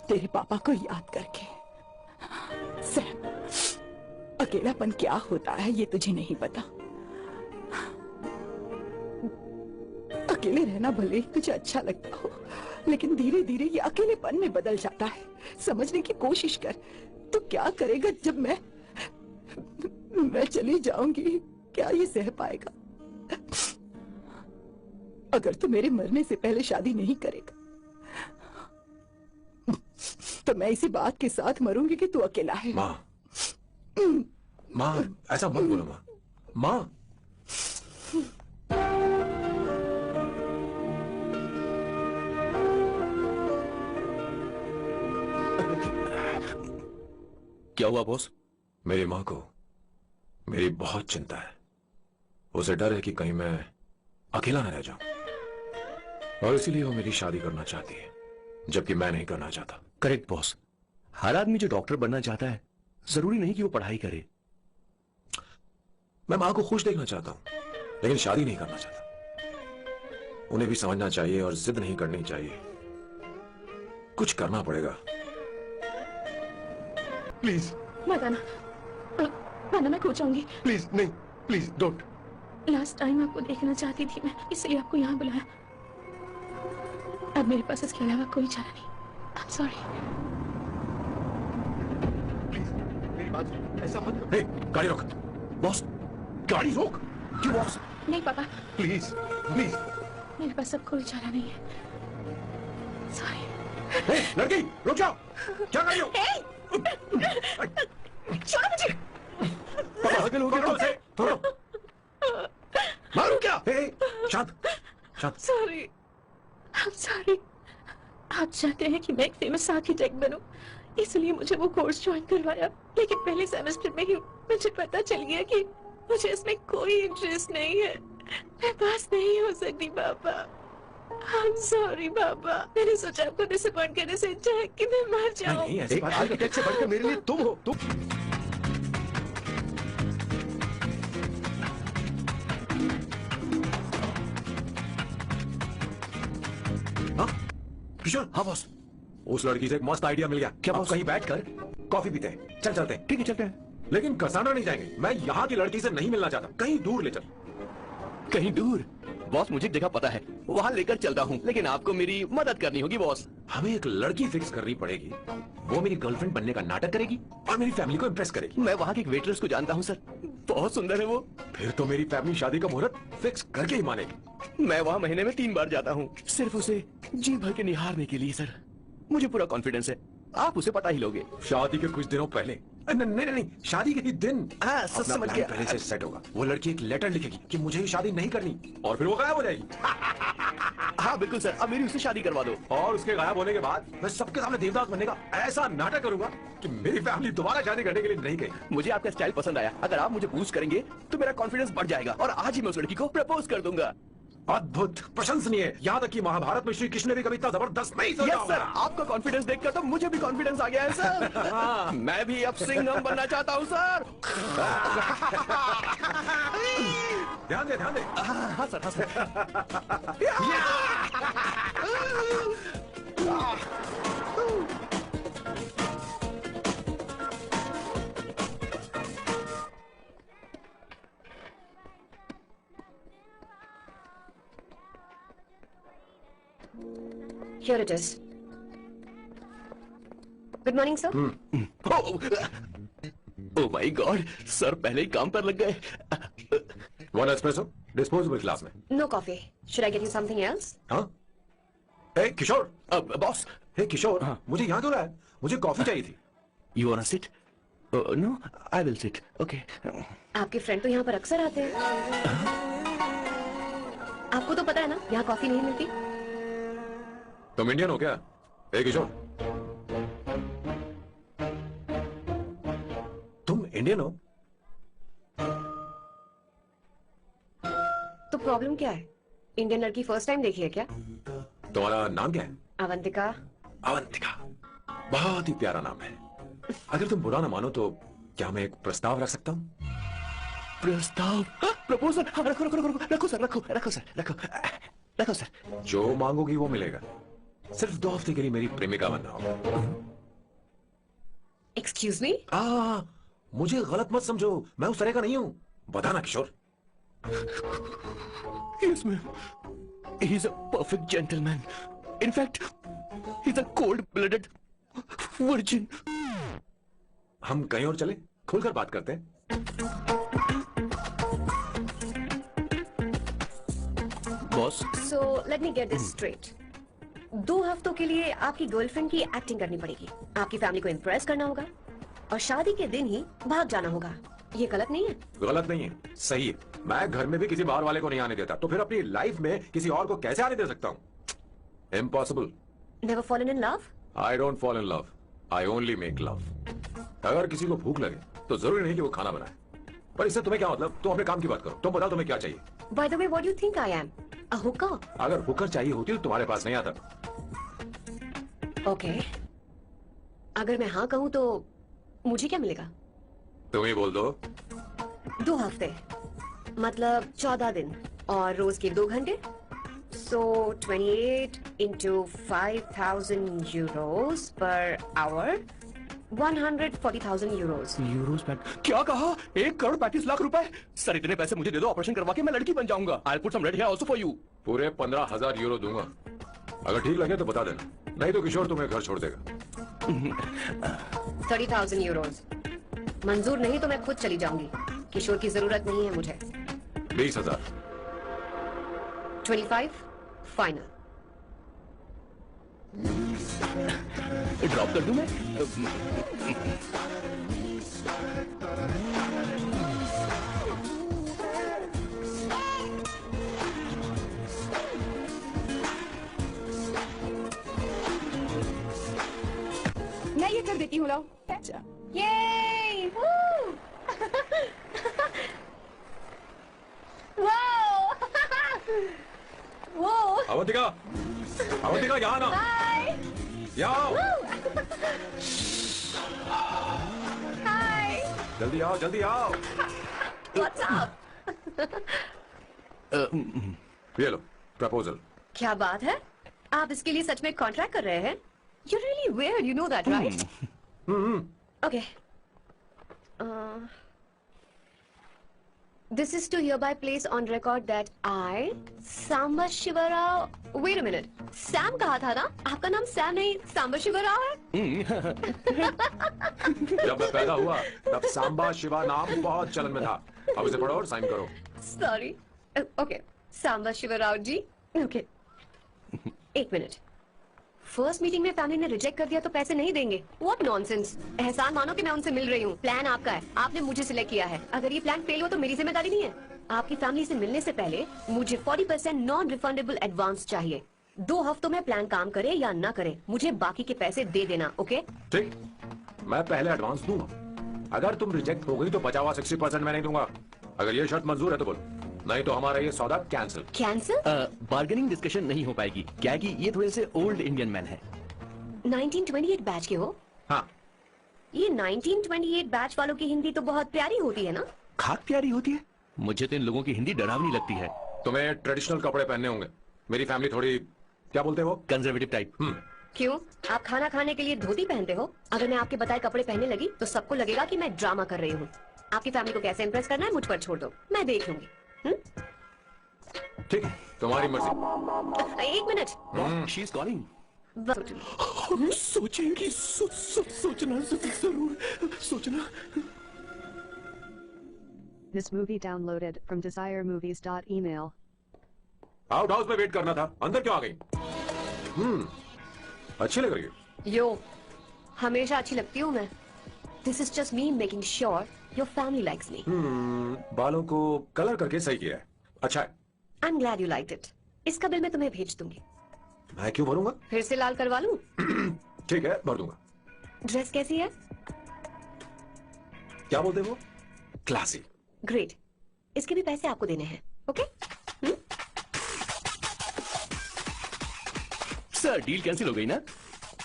तेरे पापा को याद करके। सैम, अकेलापन क्या होता है ये तुझे नहीं पता। अकेले रहना भले ही तुझे अच्छा लगता हो, लेकिन धीरे धीरे ये अकेलेपन में बदल जाता है। समझने की कोशिश कर। तू क्या करेगा जब मैं चली जाऊंगी? क्या ये सह पाएगा? अगर तू मेरे मरने से पहले शादी नहीं करेगा तो मैं इसी बात के साथ मरूंगी कि तू अकेला है। माँ, माँ ऐसा मत बोलो माँ। माँ, क्या हुआ बॉस? मेरी माँ को मेरी बहुत चिंता है। उसे डर है कि कहीं मैं अकेला न रह जाऊं, और इसीलिए वो मेरी शादी करना चाहती है, जबकि मैं नहीं करना चाहता। Correct boss. हर आदमी जो डॉक्टर बनना चाहता है, जरूरी नहीं कि वो पढ़ाई करे। मैं माँ को खुश देखना चाहता हूं, लेकिन शादी नहीं करना चाहता। उन्हें भी समझना चाहिए और जिद नहीं करनी चाहिए। कुछ करना पड़ेगा। प्लीज मत आना, वरना मैं खो जाऊंगी। प्लीज नहीं, प्लीज डोंट। लास्ट टाइम आपको देखना चाहती थी मैं, इसलिए आपको यहाँ बुलाया। अब मेरे पास इसके अलावा कोई चारा नहीं। I'm sorry। प्लीज मेरी बात सुन, ऐसा मत करो। हे, गाड़ी रोक। बॉस, गाड़ी रोक। क्यों बॉस? नहीं पापा, प्लीज प्लीज। मेरे पास अब कोई चारा नहीं है। सॉरी। हे, लड़की रुक जाओ। क्या कर रही हो? छोड़ो मुझे। पागल हो गया तुम? थोड़ा मारू क्या? हे, शांत शांत। Sorry, I'm sorry। आप चाहते हैं कि मैं एक फेमस आर्किटेक्ट बनूं, इसलिए मुझे वो कोर्स ज्वाइन करवाया, लेकिन पहले सेमेस्टर में ही मुझे पता चल गया कि मुझे इसमें कोई इंटरेस्ट नहीं है। मैं पास नहीं हो सकती पापा। I'm sorry पापा। मैंने सोचा आपको डिसअपॉइंट करने से अच्छा है कि मैं मर जाऊं। नहीं, ऐसी एक बात आर्किटेक्ट से बढ़कर मेरे लिए तुम हो। तुम किशोर। हाँ बॉस। उस लड़की से एक मस्त आइडिया मिल गया। क्या अब बॉस? कहीं बैठकर कॉफी पीते हैं। चल चलते हैं। ठीक है, चलते हैं। लेकिन कसाना नहीं जाएंगे। मैं यहाँ की लड़की से नहीं मिलना चाहता। कहीं दूर ले चल। कहीं दूर? बॉस, मुझे जगह पता है, वहाँ लेकर चलता हूँ, लेकिन आपको मेरी मदद करनी होगी बॉस। हमें एक लड़की फिक्स करनी पड़ेगी। वो मेरी गर्लफ्रेंड बनने का नाटक करेगी और मेरी फैमिली को इम्प्रेस करेगी। मैं वहाँ के एक वेटरेस को जानता हूँ सर, बहुत सुंदर है वो। फिर तो मेरी फैमिली शादी का मुहूर्त फिक्स करके ही मानेगी। मैं वहाँ महीने में 3 बार जाता हूँ, सिर्फ उसे जी भर के निहारने के लिए सर। मुझे पूरा कॉन्फिडेंस है आप उसे पता ही लोगे। शादी के कुछ दिनों पहले। नहीं, शादी के ही दिन। हाँ, अपना समझ प्लान गया। पहले से सेट होगा। वो लड़की एक लेटर लिखेगी कि मुझे ही शादी नहीं करनी, और फिर वो गायब हो जाएगी। हाँ बिल्कुल सर, अब मेरी उससे शादी करवा दो। और उसके गायब होने के बाद मैं सबके सामने देवदास बनने का ऐसा नाटक करूंगा कि मेरी फैमिली दोबारा शादी करने के लिए नहीं गई। मुझे आपका स्टाइल पसंद आया। अगर आप मुझे बूस्ट करेंगे तो मेरा कॉन्फिडेंस बढ़ जाएगा और आज ही मैं उस लड़की को प्रपोज कर दूंगा। अद्भुत, प्रशंसनीय। यहाँ तक कि महाभारत में श्री कृष्ण ने भी कभी इतना जबरदस्त नहीं सोचा यस सर, आपका कॉन्फिडेंस देखकर तो मुझे भी कॉन्फिडेंस आ गया है सर। मैं भी अब सिंघम बनना चाहता हूँ सर। ध्यान दे, ध्यान दे। हाँ सर, हाँ sir. Here it is. Good morning, sir. Oh my God, sir पहले ही काम पर लग गए। One espresso, disposable glass में। No coffee. Should I get you something else? हाँ? Hey, किशोर। बॉस। Hey, किशोर। हाँ? मुझे यहाँ क्यों लाया? मुझे कॉफी चाहिए थी। You wanna sit? No, I will sit. Okay. आपके फ्रेंड तो यहाँ पर अक्सर आते हैं। आपको तो पता है ना, यहाँ कॉफी नहीं मिलती। तुम इंडियन हो क्या? Hey, किशोर। तुम इंडियन हो? तो प्रॉब्लम क्या है? इंडियन लड़की फर्स्ट टाइम देखी है क्या? तुम्हारा नाम क्या है? अवंतिका। अवंतिका, बहुत ही प्यारा नाम है। अगर तुम बुरा ना मानो तो क्या मैं एक प्रस्ताव रख सकता हूँ? प्रस्ताव? प्रपोजल? हाँ, रखो रखो रखो रखो सर, रखो रखो सर, रखो रखो सर। जो मांगोगी वो मिलेगा। सिर्फ 2 हफ्ते के लिए मेरी प्रेमिका बनना होगा। Excuse me? मुझे गलत मत समझो, मैं उस तरह का नहीं हूँ। बताना किशोर। Yes, ma'am. He's a perfect gentleman. In fact, he's a cold-blooded virgin. हम कहीं और चले, खुलकर बात करते हैं। Boss. So let me get this straight. 2 हफ्तों के लिए आपकी गर्लफ्रेंड की एक्टिंग करनी पड़ेगी, आपकी फैमिली को इम्प्रेस करना होगा और शादी के दिन ही भाग जाना होगा। ये गलत नहीं है? गलत नहीं है, सही है। मैं घर में भी किसी बाहर वाले को नहीं आने देता, तो फिर अपनी लाइफ में किसी और को कैसे आने दे सकता हूँ? Impossible. Never fallen in love? I don't fall in love. I only make love. अगर किसी को भूख लगे तो जरूरी नहीं कि वो खाना बनाए। पर इससे तुम्हें क्या मतलब? तुम अपने काम की बात करो। तुम बताओ तुम्हें क्या चाहिए? By the way, what do you think I am? A hooker? अगर हुकर चाहिए होती तो तुम्हारे पास नहीं आता। Okay. अगर मैं हाँ कहूँ तो मुझे क्या मिलेगा? तुम ही बोल दो। 2 हफ्ते मतलब 14 दिन और रोज के 2 घंटे। So 28 into 5,000 euros per hour, 140,000 euros. Euros man, क्या कहा? 1,35,00,000 रुपए? सर इतने पैसे मुझे दे दो, ऑपरेशन करवा के मैं लड़की बन जाऊंगा। I'll put some red hair also for you. पूरे 15,000 यूरो दूंगा। अगर ठीक लगे तो बता देना, नहीं तो किशोर तुम्हें घर छोड़ देगा। 30,000 euros। मंजूर नहीं तो मैं खुद चली जाऊंगी। किशोर की जरूरत नहीं है मुझे। 20,000। 25 फाइनल। ड्रॉप कर दूं मैं? मैं ये कर देती हूँ, लाओ। अच्छा। Yay! Woo! Wow! Whoa! Avantika, Avantika यहाँ ना। Hi! यहाँ आओ। Hi! जल्दी आओ, जल्दी आओ। What's up? ये लो प्रपोजल। क्या बात है? आप इसके लिए सच में कॉन्ट्रैक्ट कर रहे हैं? You're really weird, you know that, right? Okay. This is to hereby place on record that I, Samba Shiva Rao. Wait a minute. Sam कहा था ना? आपका नाम सैम नहीं सांबा शिवा राव है? जब मैं पैदा हुआ तब सांबा शिवा नाम बहुत चलन में था। अब इसे पढ़ो और साइन करो। Sorry. Okay. Samba Shiva Rao ji. Okay. 1 minute. First meeting में फैमिली ने रिजेक्ट कर दिया तो पैसे नहीं देंगे। What nonsense. एहसान मानो कि मैं उनसे मिल रही हूँ। प्लान आपका है, आपने मुझे सिलेक्ट किया है। अगर ये प्लान फेल हो तो मेरी जिम्मेदारी नहीं है। आपकी फैमिली से मिलने से पहले मुझे 40% नॉन रिफंडेबल एडवांस चाहिए। 2 हफ्तों में प्लान काम करे या ना करे, मुझे बाकी के पैसे दे देना। ओके? ठीक, मैं पहले एडवांस दूंगा। अगर तुम रिजेक्ट हो गई तो बचा हुआ 60% मैं नहीं दूंगा। अगर ये शर्त मंजूर है तो बोलो, नहीं तो हमारा ये सौदा कैंसिल। कैंसिल? बार्गेनिंग डिस्कशन नहीं हो पाएगी, क्या कि ये थोड़े से ओल्ड इंडियन मैन है। 1928 बैच के हो? हाँ। ये 1928 बैच वालों की हिंदी तो बहुत प्यारी होती है ना? खाक प्यारी होती है? मुझे तो इन लोगों की हिंदी डरावनी लगती है। तुम्हें ट्रेडिशनल कपड़े पहनने होंगे। मेरी फैमिली थोड़ी, क्या बोलते हो, कंजर्वेटिव टाइप। क्यों? आप खाना खाने के लिए धोती पहनते हो? अगर मैं आपके बताए कपड़े पहनने लगी तो सबको लगेगा कि मैं ड्रामा कर रही हूँ। आपकी फैमिली को कैसे इम्प्रेस करना है मुझ पर छोड़ दो, मैं देख लूंगी। ठीक, तुम्हारी मर्जी। 1 मिनट। She is calling. सोचेंगी, सोचना जरूर सोचना। This movie downloaded from desiremovies.email. Outhouse में वेट करना था, अंदर क्यों आ गई? अच्छी लग रही है। यो, हमेशा अच्छी लगती हूँ मैं। This is just me making sure your family likes me. बालों को कलर करके सही किया है, अच्छा है। I'm glad you liked it. इसका बिल मैं तुम्हें भेज दूंगी। मैं क्यों भरूंगा? फिर से लाल करवा लूं? ठीक है, भर दूंगा। ड्रेस कैसी है? क्या बोलते हो? क्लासी। ग्रेट, इसके भी पैसे आपको देने हैं, ओके? सर डील कैंसिल हो गई ना?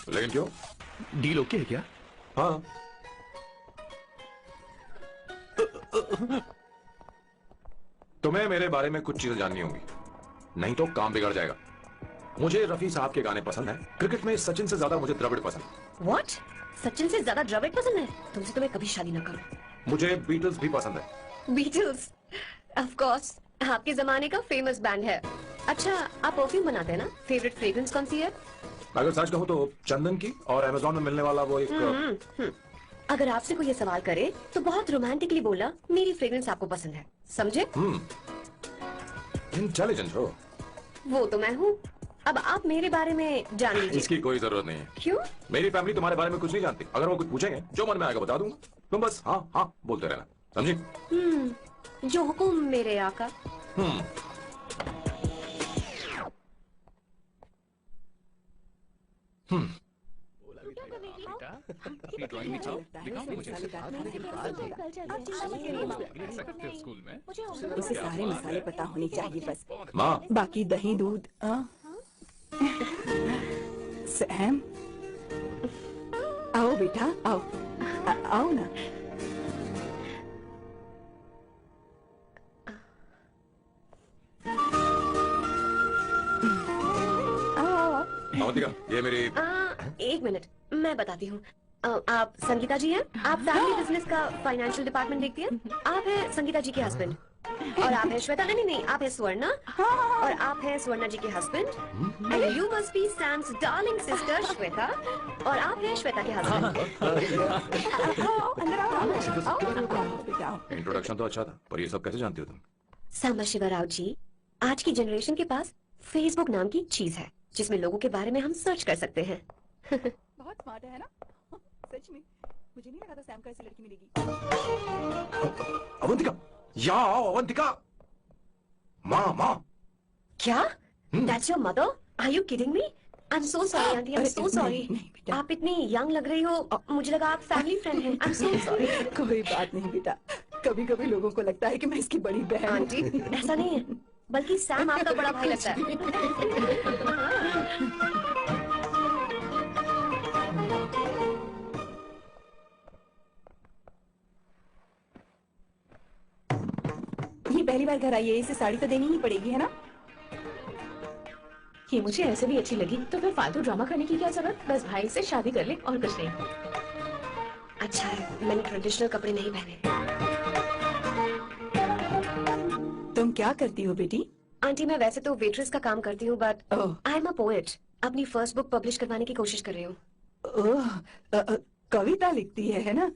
लेकिन क्यों? डील ओके है क्या? हाँ। तुम्हें मेरे बारे में कुछ चीजें जाननी होंगी, नहीं तो काम बिगड़ जाएगा। मुझे रफी साहब के गाने पसंद हैं। क्रिकेट में सचिन से ज्यादा मुझे द्रविड़ पसंद है। What? सचिन से ज्यादा द्रविड़ पसंद है? तुमसे तो मैं कभी शादी ना करूं। मुझे बीटल्स भी पसंद है। बीटल्स? ऑफ कोर्स, आपके जमाने का फेमस बैंड है। अच्छा, आप परफ्यूम बनाते हैं ना? फेवरेट फ्रेग्रेंस कौन सी है? अगर सच कहूं तो चंदन की, और अमेज़न में मिलने वाला वो एक अगर आपसे कोई ये सवाल करे तो बहुत रोमांटिकली बोला मेरी फ्रेग्रेंस आपको पसंद है, समझे? इंटेलिजेंट हो। वो तो मैं हूँ। अब आप मेरे बारे में जान लीजिए। इसकी कोई जरूरत नहीं है। क्यों? मेरी फैमिली तुम्हारे बारे में कुछ नहीं जानती। अगर वो कुछ पूछेंगे, जो मन में आएगा बता दूंगा। तुम बस हाँ हाँ बोलते रहना, समझी? जो हुकुम मेरे आका। अपनी ड्राइंग दिखाओ, दिखाओ मुझे। स्कूल में उसे सारे मसाले पता होने चाहिए बस। माँ, बाकी दही दूध। सैम, आओ बेटा, आओ। आओ ना। अवंतिका, ये मेरी। एक मिनट, मैं बताती हूँ। आप संगीता जी हैं? आप फैमिली बिजनेस का फाइनेंशियल डिपार्टमेंट देखती हैं? आप हैं संगीता जी के हस्बैंड। और आप हैं श्वेता। नहीं नहीं, आप हैं स्वर्णा। और आप हैं स्वर्णा जी के husband. And you must be Sam's darling sister Shweta. और आप हैं श्वेता के हस्बैंड। इंट्रोडक्शन तो अच्छा था, पर ये सब कैसे जानती हो तुम? सांबा शिवा राव जी, आज की जनरेशन के पास फेसबुक नाम की चीज है जिसमें लोगों के बारे में हम सर्च कर सकते हैं। बहुत स्मार्ट है ना? सच में मुझे नहीं लगा था सैम को ऐसी लड़की मिलेगी। अवंतिका, यहाँ आओ अवंतिका। माँ माँ। क्या? That's your mother? Are you kidding me? I'm so sorry, auntie. I'm so sorry. आप इतनी यंग लग रही हो, मुझे लगा आप फैमिली फ्रेंड हैं। I'm so sorry. कोई बात नहीं बेटा, कभी कभी लोगों को लगता है कि मैं इसकी बड़ी बहन हूँ। आंटी, ऐसा नहीं है, बल्कि सैम आपका बड़ा भाई लगता है। ये पहली बार घर आई है, इसे साड़ी तो देनी ही पड़ेगी, है ना? ये मुझे ऐसे भी अच्छी लगी, तो फिर फालतू ड्रामा करने की क्या जरूरत? बस भाई से शादी कर ले और कुछ नहीं। अच्छा है, मैंने ट्रेडिशनल कपड़े नहीं पहने। तुम क्या करती हो बेटी? आंटी, मैं वैसे तो वेट्रेस का काम करती हूँ, but I am a poet. अपनी फर्स्ट बुक पब्लिश करवाने की कोशिश कर रही हूँ। कविता लिखती है ना?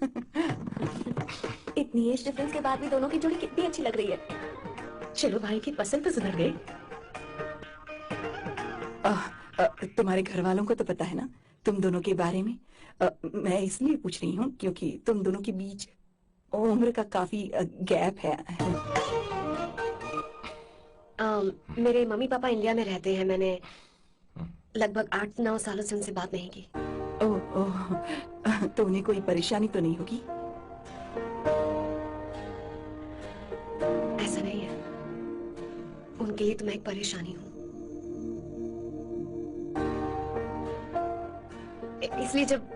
इतनी एज डिफरेंस के बाद भी दोनों की जोड़ी कितनी अच्छी लग रही है। चलो, भाई की पसंद तो सुधर गई। तुम्हारे घर वालों को तो पता है ना तुम दोनों के बारे में? मैं इसलिए पूछ रही हूँ क्योंकि तुम दोनों के बीच उम्र का काफी गैप है। मेरे मम्मी पापा इंडिया में रहते हैं। मैंने लगभग 8-9 सालों से उनसे बात नहीं की। ओह, तो उन्हें कोई परेशानी तो नहीं होगी? ऐसा नहीं है, उनके लिए तो मैं एक परेशानी हूँ। इसलिए जब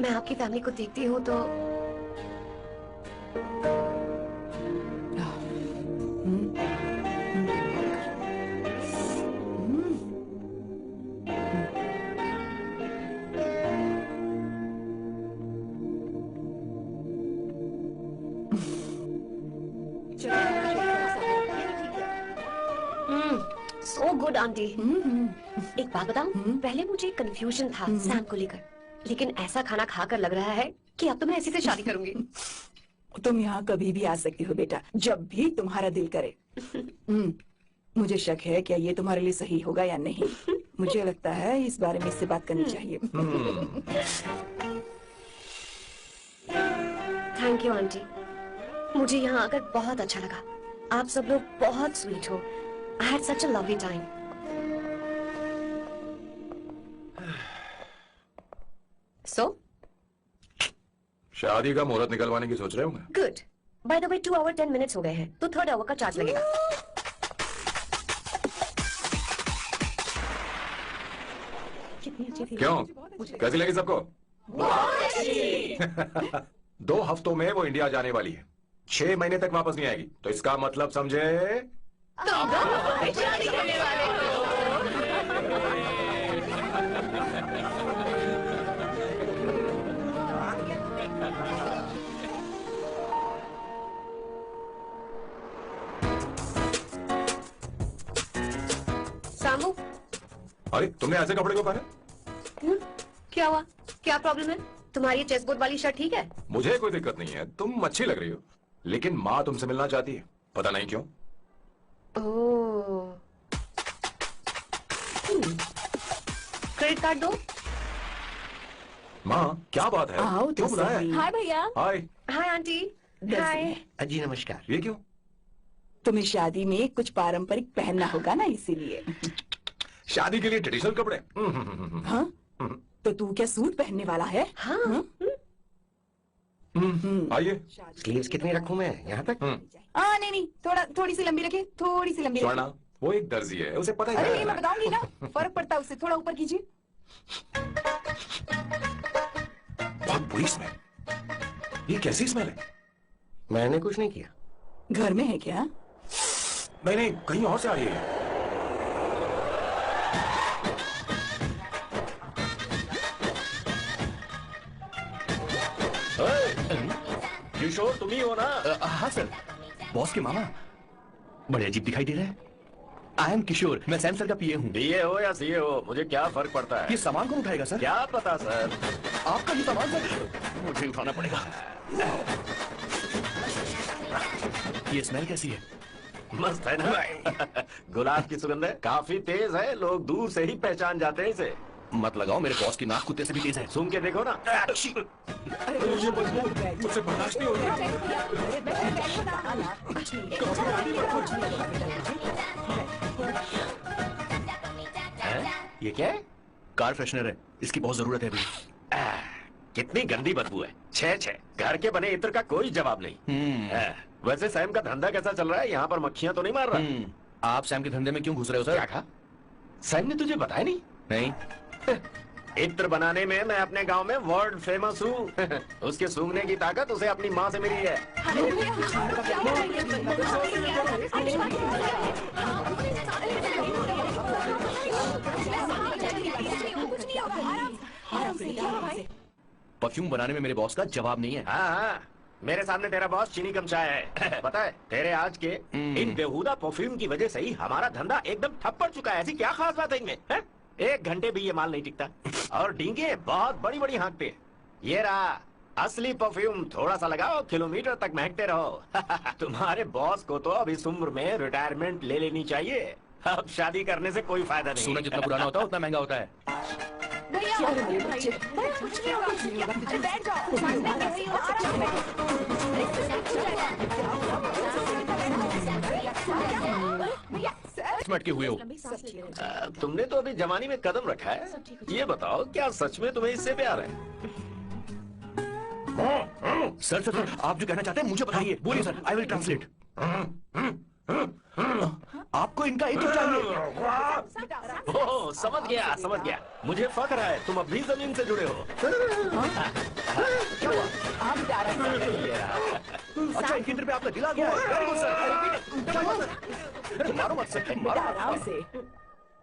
मैं आपकी फैमिली को देखती हूँ तो सो गुड आंटी। एक बात बताऊं, पहले मुझे कंफ्यूजन था सैम को लेकर, लेकिन ऐसा खाना खाकर लग रहा है कि अब तो मैं ऐसी से शादी करूंगी। तुम यहाँ कभी भी आ सकती हो बेटा, जब भी तुम्हारा दिल करे। मुझे शक है क्या ये तुम्हारे लिए सही होगा या नहीं। मुझे लगता है इस बारे में इससे बात करनी चाहिए। थैंक यू आंटी, मुझे यहाँ आकर बहुत अच्छा लगा। आप सब लोग बहुत स्वीट हो। I had such a lovely time. So? शादी का मुहूर्त निकलवाने की सोच रहे होंगे? Good. By the way, 2 hour 10 minutes हो गए हैं, तो 3rd hour का चार्ज लगेगा। कितनी अच्छी थी। क्यों कैसी लगी सबको? 2 हफ्तों में वो इंडिया जाने वाली है, 6 महीने तक वापस नहीं आएगी, तो इसका मतलब समझे शादी करने वाले हो। सामू, अरे तुमने ऐसे कपड़े क्यों पहने? क्या हुआ? क्या प्रॉब्लम है? तुम्हारी चेस्ट बोर्ड वाली शर्ट ठीक है? मुझे कोई दिक्कत नहीं है, तुम अच्छी लग रही हो, लेकिन माँ तुमसे मिलना चाहती है, पता नहीं क्यों। ओह, क्रेडिट कार्ड दो। माँ क्या बात है, आओ तो क्यों बुलाया? सही। हाय भैया। हाय। Hi aunty. हाय। जी नमस्कार। ये क्यों? तुम्हें शादी में कुछ पारंपरिक पहनना होगा ना, इसीलिए। शादी के लिए ट्रेडिशनल कपड़े? हाँ? तो तू क्या सूट पहनने वाला है? हाँ। आइए। स्लीव्स कितनी रखूं मैं? यहाँ तक? नहीं, थोड़ी सी लंबी रखे, थोड़ी सी लंबी स्वर्णा, रखे। वो एक दर्जी है, उसे पता ही अरे है। ये मैं बताऊंगी ना, फर्क पड़ता है उससे, थोड़ा ऊपर कीजिए। बहुत बुरी स्मेल, ये कैसी स्मेल है? मैंने कुछ नहीं किया। घर में है क्या? नहीं, कहीं और से आ रही है। किशोर तुम ही हो ना? हाँ सर, बॉस के मामा। बड़े अजीब दिखाई दे रहे हैं। आई एम किशोर, मैं सैम सर का पीए हूँ। पीए हो या सीए हो, मुझे क्या फर्क पड़ता है? ये सामान कौन उठाएगा सर? क्या पता सर, आपका ही सामान सर, मुझे उठाना पड़ेगा। ये स्मेल कैसी है? मस्त है ना? गुलाब की सुगंध है, काफी तेज है, लोग दूर से ही पहचान जाते हैं इसे। मत लगाओ, मेरे बॉस की नाक कुत्ते से भी तेज है। सुन के देखो ना। मुझसे बर्दाश्त नहीं हो रहा। ये क्या है? कार फ्रेशनर है, इसकी बहुत जरूरत है अभी। कितनी गंदी बदबू है। छे घर के बने इत्र का कोई जवाब नहीं। वैसे सैम का धंधा कैसा चल रहा है? यहाँ पर मक्खियाँ तो नहीं मार रहा? आप सैम के धंधे में क्यों घुस रहे हो सर? क्या कहा? सैम ने तुझे बताया नहीं? नहीं। इत्र बनाने में मैं अपने गांव में वर्ल्ड फेमस हूँ। उसके सूंघने की ताकत उसे अपनी माँ से मिली है। परफ्यूम बनाने में मेरे बॉस का जवाब नहीं है। हाँ, मेरे सामने तेरा बॉस चीनी कम चाय है। पता है, तेरे आज के इन बेहुदा परफ्यूम की वजह से ही हमारा धंधा एकदम ठप पड़ चुका है। ऐसी क्या खास बात है इनमें? 1 घंटे भी ये माल नहीं टिकता और डींगे बहुत बड़ी बड़ी हाँकते हैं। ये रहा असली परफ्यूम, थोड़ा सा लगाओ, किलोमीटर तक महकते रहो। तुम्हारे बॉस को तो अब इस उम्र में रिटायरमेंट ले लेनी चाहिए। अब शादी करने से कोई फायदा नहीं। सोना जितना पुराना होता है उतना महंगा होता है। के हुए हो। तुमने तो अभी जवानी में कदम रखा है। ये बताओ, क्या सच में तुम्हें इससे प्यार है? सर सर सर, आप जो कहना चाहते हैं मुझे बताइए, बोलिए सर, आई विल ट्रांसलेट। आपको इनका इत्र चाहिए। ओह, समझ गया। मुझे फक्र है, तुम अब भी जमीन से जुड़े हो। अच्छा, इनके इत्र पे आपका दिल आ गया है। Very good sir. मारो मत सर, मारो आराम से।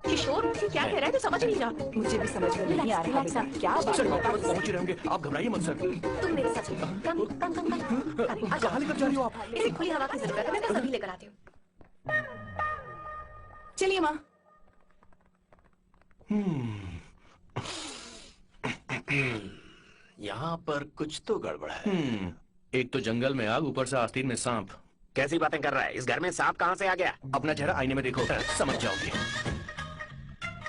किशोर क्या कह रहा है? तो समझ नहीं रहा। मुझे भी समझ में नहीं आ रहा बेटा, क्या बात सर, है? डॉक्टर बस पहुंच ही रहे होंगे, आप घबराइए मत सर। तुम मेरे साथ चलो। कम कम कम कम। कहाँ लेकर जा रही हो आप? इसे खुली हवा की जरूरत है, मैं तो सभी लेकर आती हूँ। चलिए माँ। यहाँ पर कुछ तो गड़बड़ है। एक तो जंगल में आग, ऊपर से आस्तीन में सांप। कैसी बातें कर रहा है? इस घर में सांप कहाँ से आ गया? अपना चेहरा आईने में देखो, समझ जाओगे।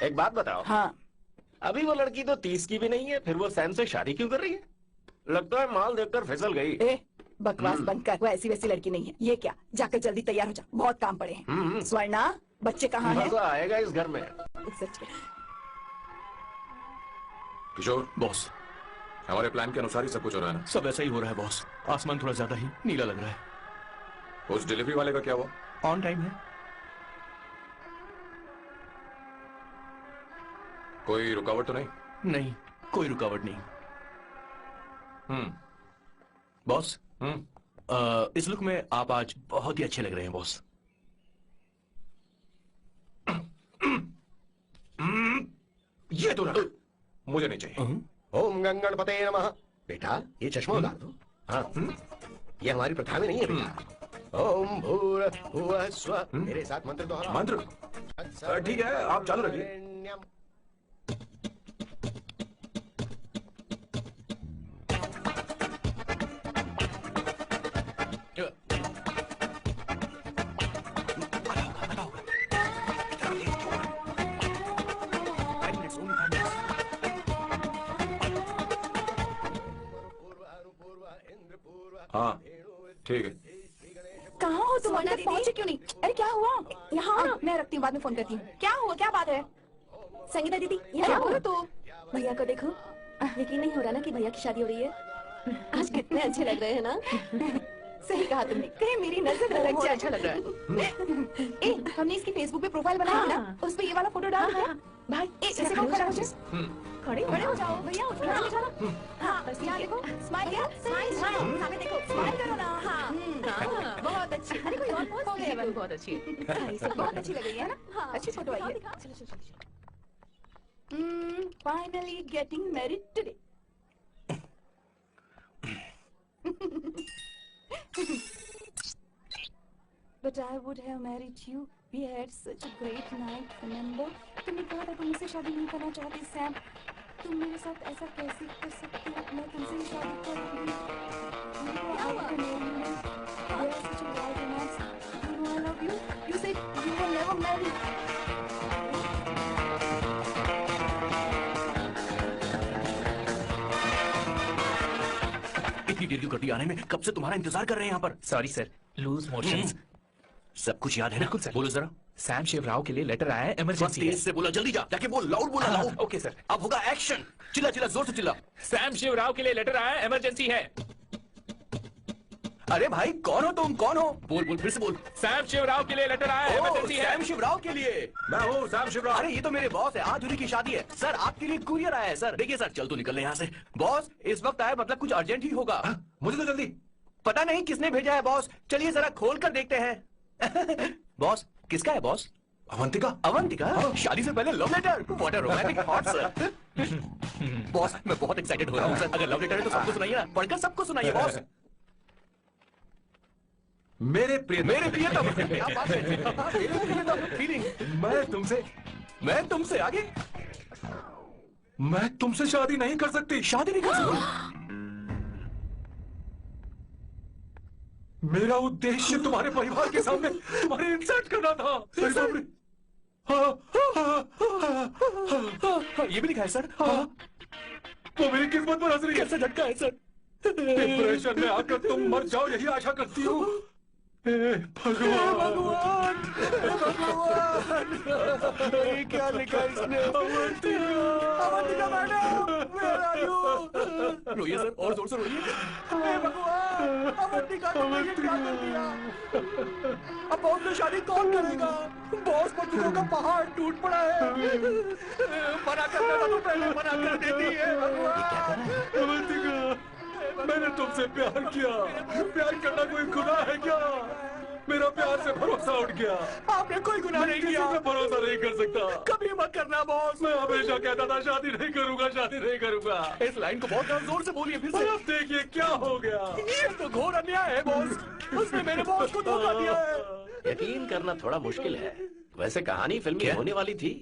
एक बात बताओ। हाँ, अभी वो लड़की तो 30 की भी नहीं है, फिर वो सैम से शादी क्यों कर रही है? लगता है माल देखकर फिसल गई। बकवास बंद कर, वो ऐसी वैसी लड़की नहीं है। ये क्या, जाकर जल्दी तैयार हो जा, बहुत काम पड़े हैं। स्वर्णा, बच्चे कहाँ हैं? मजा आएगा इस घर में। सच में। किशोर बॉस, हमारे प्लान के अनुसार ही सब कुछ हो रहा है ना? सब ऐसा ही हो रहा है बॉस। आसमान थोड़ा ज्यादा ही नीला लग रहा है। उस डिलीवरी वाले का क्या हुआ? ऑन टाइम है। कोई रुकावट तो नहीं? नहीं, कोई रुकावट नहीं। बॉस, इस लुक में आप आज बहुत ही अच्छे लग रहे हैं बॉस। ये तो रख, मुझे नहीं चाहिए। ओम गंगणपते नमः। बेटा ये चश्मा उतार दो। हाँ, ये हमारी प्रथा में नहीं है बेटा। ओम भूर्भुवः स्वः। मेरे साथ मंत्र दोहराओ। मंत्र? ठीक है, आप चालू रखिए। हाँ ठीक है। कहाँ हो तुम? अभी तक पहुँचे क्यों नहीं? अरे क्या हुआ? यहाँ आओ ना, मैं रखती हूँ, बाद में फोन करती हूँ। क्या हुआ, क्या बात है? संगीता दीदी यहाँ बोलो तो। भैया को देखो, यकीन नहीं हो रहा ना कि भैया की शादी हो रही है। आज कितने अच्छे लग रहे हैं ना। सही कहा तुमने, कहीं मेरी नजर न लग जाए। अच्छा लग रहा है। हमने इसकी फेसबुक पे प्रोफाइल बनाई है ना, उस पे ये वाला फोटो डाल दिया। भाई ऐसे खड़े हो जाओ, खड़े हो जाओ भैया, उठा ले जाना। हाँ बस यहाँ देखो, स्माइल किया, स्माइल सामने देखो, स्माइल करो ना। हाँ बहुत अच्छी। अरे कोई और पोज हो गया, बहुत अच्छी, बहुत अच्छी लग रही है ना। अच्छी फोटो आई है। चलो चलो चलो। Finally getting married today. But I would have married you. We had such a great night. Remember? तुमने कहा था तुम मुझसे शादी नहीं करना चाहती सैम। तुम मेरे साथ ऐसा कैसे कर सकती हो? मैं तुमसे ही शादी करूंगी। You know I will marry you. You are such a bright romance. You know I love you. You said you will never marry. इतनी देर क्यों कर दी आने में? कब से तुम्हारा इंतजार कर रहे हैं यहाँ पर। Sorry sir, loose motions. सब कुछ याद है ना? बिल्कुल सर। बोलो जरा। सैम शिवराव के लिए लेटर आया है, इमरजेंसी है। तेज से बोला, जल्दी जा, जाके बोल, लाउड बोला, लाउड। Okay sir. अब होगा एक्शन। चिल्ला चिल्ला, जोर से चिल्ला। सैम शिवराव के लिए लेटर आया है, इमरजेंसी है। अरे भाई कौन हो तुम, कौन हो? बोल बोल, फिर से बोल। सैम शिवराव के लिए लेटर आया है, इमरजेंसी है। सैम शिवराव के लिए? मैं हूँ सैम शिवराव। अरे ये तो मेरे बॉस है, आज उन्हीं की शादी है। सर आपके लिए कुरियर आया है सर। देखिए सर, चल तो निकल यहाँ से। बॉस इस वक्त आया, मतलब कुछ अर्जेंट ही होगा। मुझे तो जल्दी। पता नहीं किसने भेजा है बॉस, चलिए जरा खोल कर देखते हैं। बॉस किसका है बॉस? अवंतिका। अवंतिका? शादी से पहले love letter? What a romantic thought sir. Boss मैं बहुत एक्साइटेड हो रहा हूँ सर। अगर लव लेटर है तो सबको सुनाइए ना, पढ़कर सबको सुनाइए बॉस। मेरे प्रियतम फीलिंग। मैं तुमसे आगे। मैं तुमसे शादी नहीं कर सकती। शादी नहीं कर सकती? मेरा उद्देश्य तुम्हारे परिवार के सामने तुम्हारी इंसल्ट करना था। ये भी लिखा है सर। वो मेरी किस्मत पर हंस रही है। कैसा झटका है सर? डिप्रेशन में आकर तुम मर जाओ, यही आशा करती हूँ। भगवान भगवान ये क्या लिखा इसने? Avantika madam, where are you? रोइए सर, और जोर से रोइए। हे भगवान, अवंतिका तुमने ये क्या कर दिया? अब बॉस से शादी कौन करेगा? बॉस पर दुखों का पहाड़ टूट पड़ा है। मना करना था तो पहले मना कर देती है। भगवान अवंतिका, मैंने तुमसे प्यार किया। प्यार करना कोई गुनाह है क्या? मेरा प्यार से भरोसा उठ गया। आपने कोई गुनाह नहीं किया। किसी पे भरोसा नहीं कर सकता। कभी मत करना बॉस। मैं हमेशा कहता था शादी नहीं करूंगा, शादी नहीं करूंगा। इस लाइन को बहुत जोर से बोलिए फिर से। अब देखिए क्या हो गया। ये तो घोर अन्याय है बॉस। उसने मेरे बॉस को धोखा दिया है। यकीन करना थोड़ा मुश्किल है। वैसे कहानी फिल्मी होने वाली थी,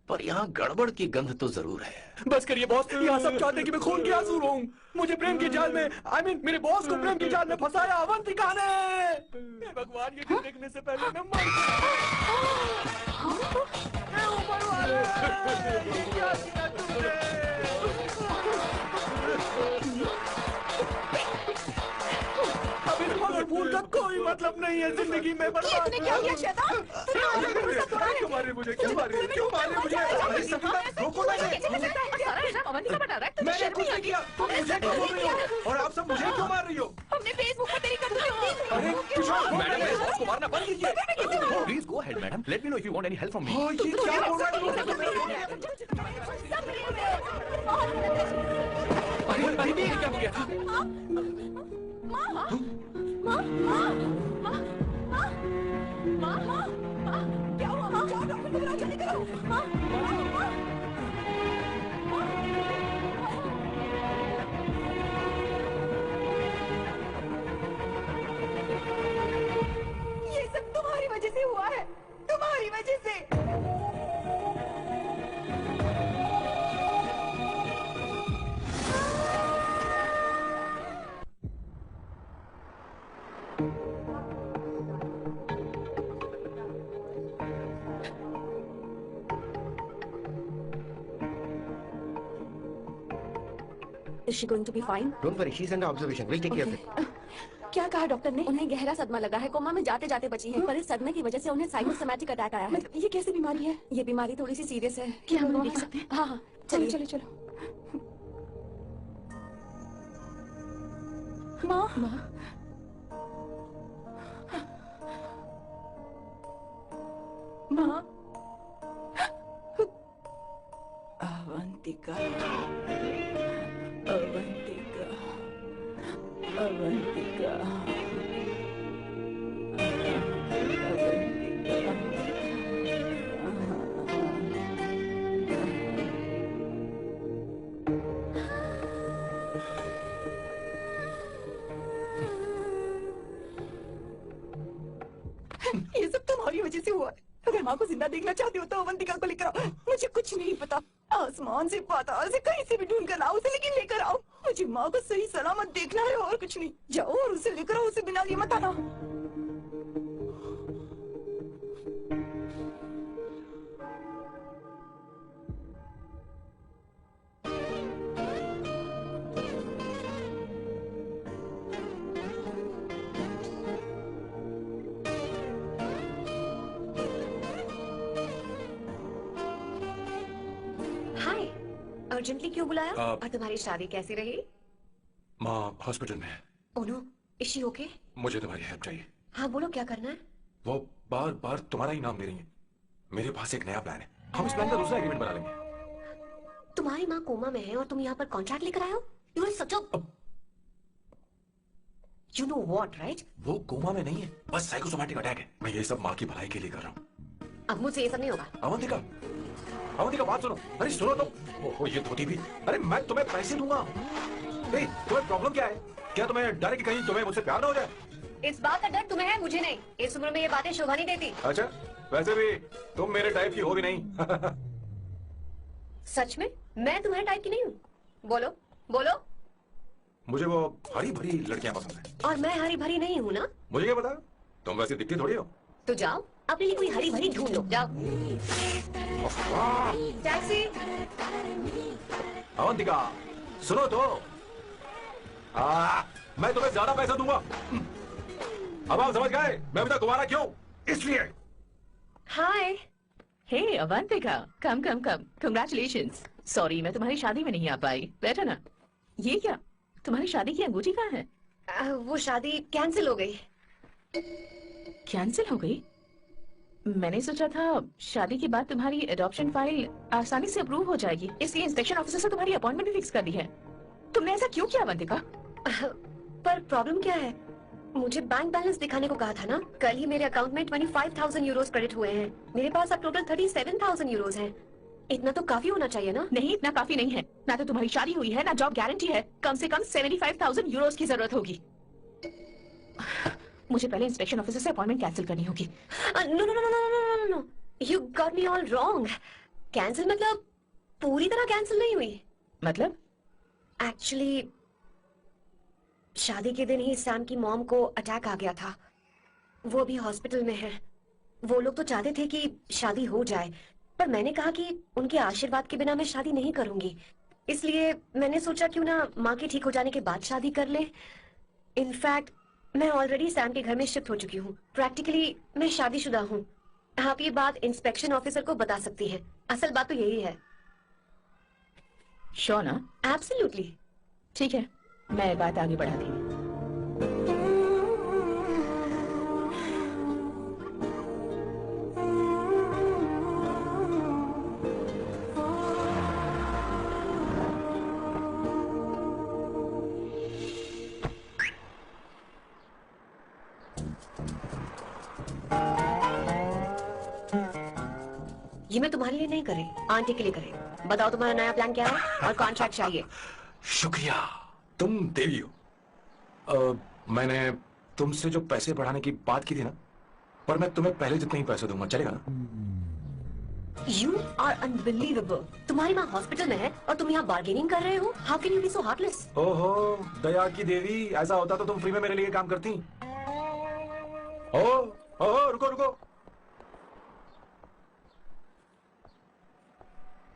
पर यहाँ गड़बड़ की गंध तो जरूर है। बस करिए बॉस, यहाँ सब चाहते हैं कि मैं खून के आंसू रोऊं। मुझे प्रेम की जाल में, मेरे बॉस को प्रेम की जाल में फंसाया अवंतिका ने। हे भगवान, ये देखने से पहले मैं मर ऊपर वाले, ये क्या किया तुमने? अब इस मगर फूल का कोई मतलब नहीं है जिंदगी में। बर्बाद तूने क्या किया शैतान? क्यों मारे मुझे? क्यों मारे मुझे? रोको ना। अवंतिका बता रहा है मैंने कुछ नहीं किया। तुम मुझे क्यों बोल रही हो? और आप सब मुझे क्यों मार रही हो? हमने फेसबुक पर तेरी करतूतें अरे मैडम, मेरे बॉस को मारना बंद कीजिए। Please go ahead madam, let me know if you want any help from me. ये क्या बोल रहा है? था? क्या हुआ? जाओ डॉक्टर को बुलाओ, जल्दी करो। ये सब तुम्हारी वजह से हुआ है, तुम्हारी वजह से। Is she going to be fine? Don't worry, she's under observation. We'll take care of it. क्या कहा डॉक्टर ने? उन्हें गहरा सदमा लगा है, कोमा में जाते जाते बची है, पर इस सदमे की वजह से उन्हें साइकोसोमैटिक अटैक आया है। मतलब ये कैसी बीमारी है? ये बीमारी थोड़ी सी सीरियस है। क्या हम लोग देख सकते हैं? हाँ हाँ, चलो चलिए। चलो चलो। माँ माँ माँ अवंतिका अवंतिका अवंतिका ये सब तुम्हारी वजह से हुआ है। अगर माँ को जिंदा देखना चाहती हो तो अवंतिका को लेकर आओ। मुझे कुछ नहीं पता, आसमान से पाताल से कहीं से भी ढूंढ कर लाओ उसे, लेकिन लेकर आओ। मुझे माँ को सही सलामत देखना है और कुछ नहीं। जाओ और उसे लेकर आओ, उसे बिना लिए मत आना। हाय, अर्जेंटली क्यों बुलाया? और तुम्हारी शादी कैसी रही? माँ हॉस्पिटल में है। Oh no, is she okay? मुझे तुम्हारी हेल्प चाहिए। हाँ बोलो, क्या करना है? वो बार बार तुम्हारा ही नाम ले रही है। मेरे पास एक नया प्लान है, हम इस प्लान का दूसरा एग्रीमेंट बना लेंगे। तुम्हारी माँ कोमा में है और तुम यहाँ पर कॉन्ट्रैक्ट लेकर आए हो? You are such a you know what, right? वो कोमा में नहीं है, बस साइकोसोमैटिक अटैक है। मैं ये सब माँ की भलाई के लिए कर रहा हूँ। अब मुझसे ये सब नहीं होगा। अवंतिका, अवंतिका बात सुनो। अरे सुनो तो। ओहो ये धोती भी। अरे मैं तुम्हें पैसे दूंगा। नहीं, तुम्हें प्रॉब्लम क्या है? क्या तुम्हें डर है कि कहीं तुम्हें मुझसे प्यार ना हो जाए? इस बात का डर तुम्हें है, मुझे नहीं। इस उम्र में ये बातें शोभा नहीं देती। अच्छा, वैसे भी तुम मेरे टाइप की हो भी नहीं। सच में? मैं तुम्हारे टाइप की नहीं हूँ। बोलो बोलो। मुझे वो हरी भरी लड़कियां पसंद है। और मैं हरी भरी नहीं हूँ ना? मुझे क्या पता, तुम वैसे दिखती थोड़ी हो। तो जाओ अपने लिए कोई हरी भरी ढूंढ लो, जाओ। टैक्सी। अवंतिका सुनो तो। मैं तुम्हें ज्यादा पैसा दूंगा। अब आप समझ गए मैं अभी तक दोबारा क्यों? इसलिए। हाय, हे अवंतिका, कम कम कम, कंग्रेचुलेशंस। सॉरी मैं तुम्हारी शादी में नहीं आ पाई। बैठो ना। ये क्या, तुम्हारी शादी की अंगूठी कहाँ है? वो शादी कैंसिल हो गई। कैंसिल हो गई? मैंने सोचा था शादी के बाद तुम्हारी एडॉप्शन फाइल आसानी से अप्रूव हो जाएगी, इसलिए इंस्पेक्शन ऑफिसर से तुम्हारी अपॉइंटमेंट भी फिक्स कर दी है। तुमने ऐसा क्यों किया अवंतिका? पर प्रॉब्लम क्या है? मुझे बैंक बैलेंस दिखाने को कहा था ना। कल ही मेरे अकाउंट में 25,000 यूरोस क्रेडिट हुए हैं। मेरे पास अब टोटल 37,000 यूरोस हैं। इतना तो काफी होना चाहिए ना? नहीं, इतना काफी नहीं है। ना तो तुम्हारी शादी हुई है, ना जॉब गारंटी है। कम से कम 75,000 यूरोस की जरूरत होगी। मुझे पहले इंस्पेक्शन ऑफिसर से अपॉइंटमेंट कैंसिल करनी होगी। No no no no no no, you got me all wrong. Cancel मतलब पूरी तरह कैंसिल नहीं हुई। मतलब? एक्चुअली शादी के दिन ही सैम की मॉम को अटैक आ गया था। वो भी हॉस्पिटल में है। वो लोग तो चाहते थे कि शादी हो जाए, पर मैंने कहा कि उनके आशीर्वाद के बिना मैं शादी नहीं करूंगी। इसलिए मैंने सोचा क्यों ना माँ के ठीक हो जाने के बाद शादी कर ले। इनफैक्ट मैं ऑलरेडी सैम के घर में शिफ्ट हो चुकी हूँ। प्रैक्टिकली मैं शादीशुदा हूँ। आप ये बात इंस्पेक्शन ऑफिसर को बता सकती हैं। असल बात तो यही है। श्योर ना? एब्सोल्युटली। ठीक है, मैं बात आगे बढ़ाती हूँ। ये मैं तुम्हारे लिए नहीं कर रही, आंटी के लिए कर रही हूँ। बताओ तुम्हारा नया प्लान क्या है और कॉन्ट्रैक्ट चाहिए। शुक्रिया, तुम देवी हो। मैंने तुमसे जो पैसे बढ़ाने की बात की थी ना, पर मैं तुम्हें पहले जितने ही पैसे दूंगा, चलेगा ना? You are unbelievable। तुम्हारी माँ हॉस्पिटल में है और तुम यहाँ बार्गेनिंग कर रहे हो। How can you be so heartless? ओहो दया की देवी, ऐसा होता तो तुम फ्री में मेरे लिए काम करती। ओहो रुको रुको,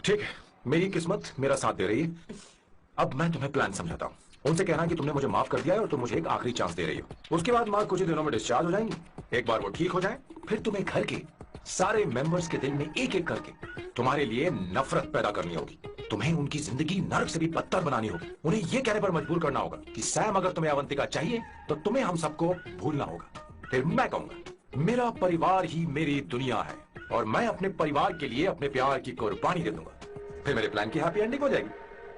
ठीक है, मेरी किस्मत मेरा साथ दे रही है। अब मैं तुम्हें प्लान समझाता हूँ। उनसे कहना कि तुमने मुझे माफ कर दिया है और तुम मुझे एक आखिरी चांस दे रही हो। उसके बाद माँ कुछ ही दिनों में डिस्चार्ज हो जाएंगी। एक बार वो ठीक हो जाए, फिर तुम्हें घर के सारे मेंबर्स के दिल में एक एक करके तुम्हारे लिए नफरत पैदा करनी होगी। तुम्हें उनकी जिंदगी नर्क से भी बदतर बनानी होगी। उन्हें यह कहने पर मजबूर करना होगा कि सैम, अगर तुम्हें अवंतिका चाहिए तो तुम्हें हम सबको भूलना होगा। फिर मैं कहूंगा मेरा परिवार ही मेरी दुनिया है और मैं अपने परिवार के लिए अपने प्यार की कुर्बानी दे दूंगा। फिर मेरे प्लान की हैप्पी एंडिंग हो जाएगी।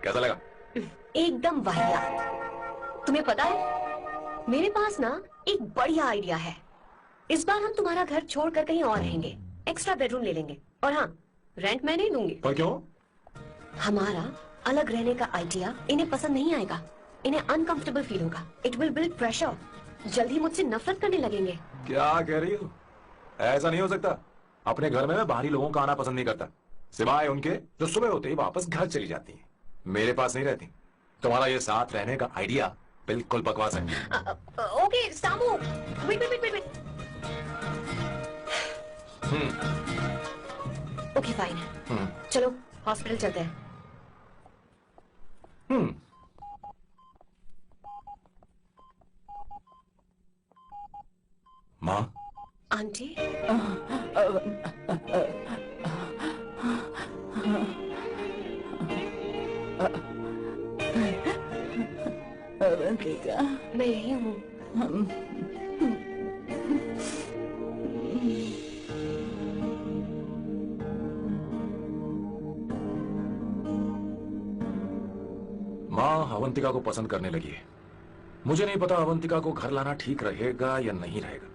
कैसा लगा? एकदम वाहियात। तुम्हें पता है मेरे पास ना एक बढ़िया आइडिया है। इस बार हम तुम्हारा घर छोड़कर कहीं और रहेंगे, एक्स्ट्रा बेडरूम ले लेंगे। और हाँ, रेंट मैं नहीं दूंगी। पर क्यों? हमारा अलग रहने का आइडिया इन्हें पसंद नहीं आएगा। इन्हें अनकंफर्टेबल फील होगा। It will build pressure. जल्दी मुझसे नफरत करने लगेंगे। क्या कह रही हो? ऐसा नहीं हो सकता। अपने घर में मैं बाहरी लोगों का आना पसंद नहीं करता, सिवाय उनके जो सुबह होते ही वापस घर चली जाती हैं। मेरे पास नहीं रहती। तुम्हारा ये साथ रहने का आइडिया बिल्कुल बकवास है। Okay Samu, wait wait wait wait. Okay fine, चलो हॉस्पिटल चलते हैं। माँ, आंटी, अवंतिका, मैं यही हूँ। माँ अवंतिका को पसंद करने लगी है। मुझे नहीं पता अवंतिका को घर लाना ठीक रहेगा या नहीं रहेगा।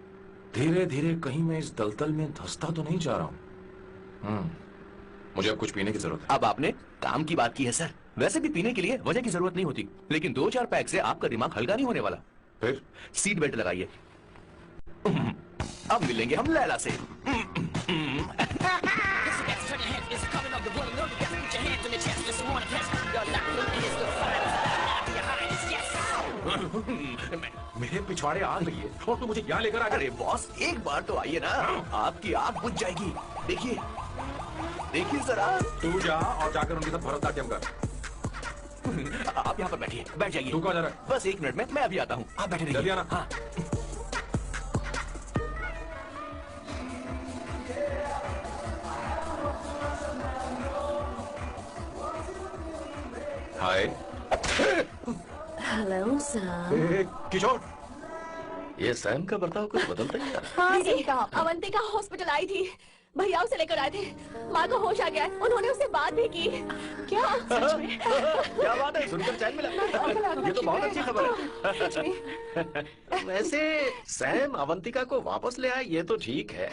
धीरे धीरे कहीं मैं इस दलदल में धंसता तो नहीं जा रहा हूँ। मुझे अब कुछ पीने की जरूरत है। अब आपने काम की बात की है सर। वैसे भी पीने के लिए वजह की जरूरत नहीं होती, लेकिन 2-4 पैक से आपका दिमाग हल्का नहीं होने वाला। फिर सीट बेल्ट लगाइए। अब मिलेंगे हम लैला से। मेरे पिछवाड़े आ रही है और तू मुझे यहाँ लेकर आ। अरे बॉस, एक बार तो आइए ना, आपकी आंख बुझ जाएगी। देखिए देखिए जरा। तू जा और जाकर उनके साथ भरतनाट्यम कर। आप यहाँ पर बैठिए, बैठ जाइए। तू कहाँ जा रहा है? बस 1 मिनट में मैं अभी आता हूँ, आप बैठे रहिए। जल्दी आना। हाँ। हाय। Hello Sam. किशोर, ये सैम का बर्ताव कुछ बदलता ही आ रहा है। हाँ सही कहा। अवंतिका हॉस्पिटल आई थी, भैया उसे लेकर आए थे। माँ को होश आ गया है, उन्होंने उससे बात भी की। क्या सच में? क्या बात है, सुनकर चैन मिला। ये तो बहुत अच्छी खबर है। वैसे सैम अवंतिका को वापस ले आए, ये तो ठीक है,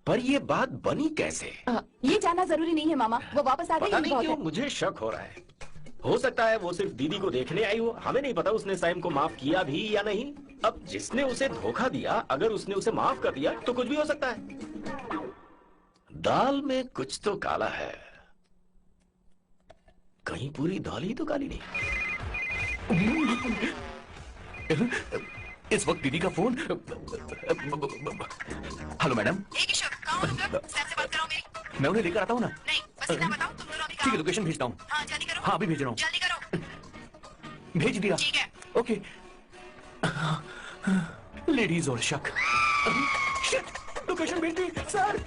पर ये बात बनी कैसे? ये जानना जरूरी नहीं है मामा, वो वापस आ गई। पता नहीं क्यों मुझे शक हो रहा है। हो सकता है वो सिर्फ दीदी को देखने आई हो, हमें नहीं पता उसने सैम को माफ किया भी या नहीं। अब जिसने उसे धोखा दिया, अगर उसने उसे माफ कर दिया तो कुछ भी हो सकता है। दाल में कुछ तो काला है, कहीं पूरी दाल ही तो काली नहीं। इस वक्त दीदी का फोन। Hello madam. मैं उन्हें लेकर आता हूँ ना। नहीं, बस इतना बताओ, तुम दोनों अभी ठीक है, लोकेशन भेजता हूँ। हाँ जल्दी करो। हाँ अभी भेज रहा हूँ। जल्दी करो। भेज दिया। ठीक है। ओके। लेडीज और शक। लोकेशन भेज दी सर।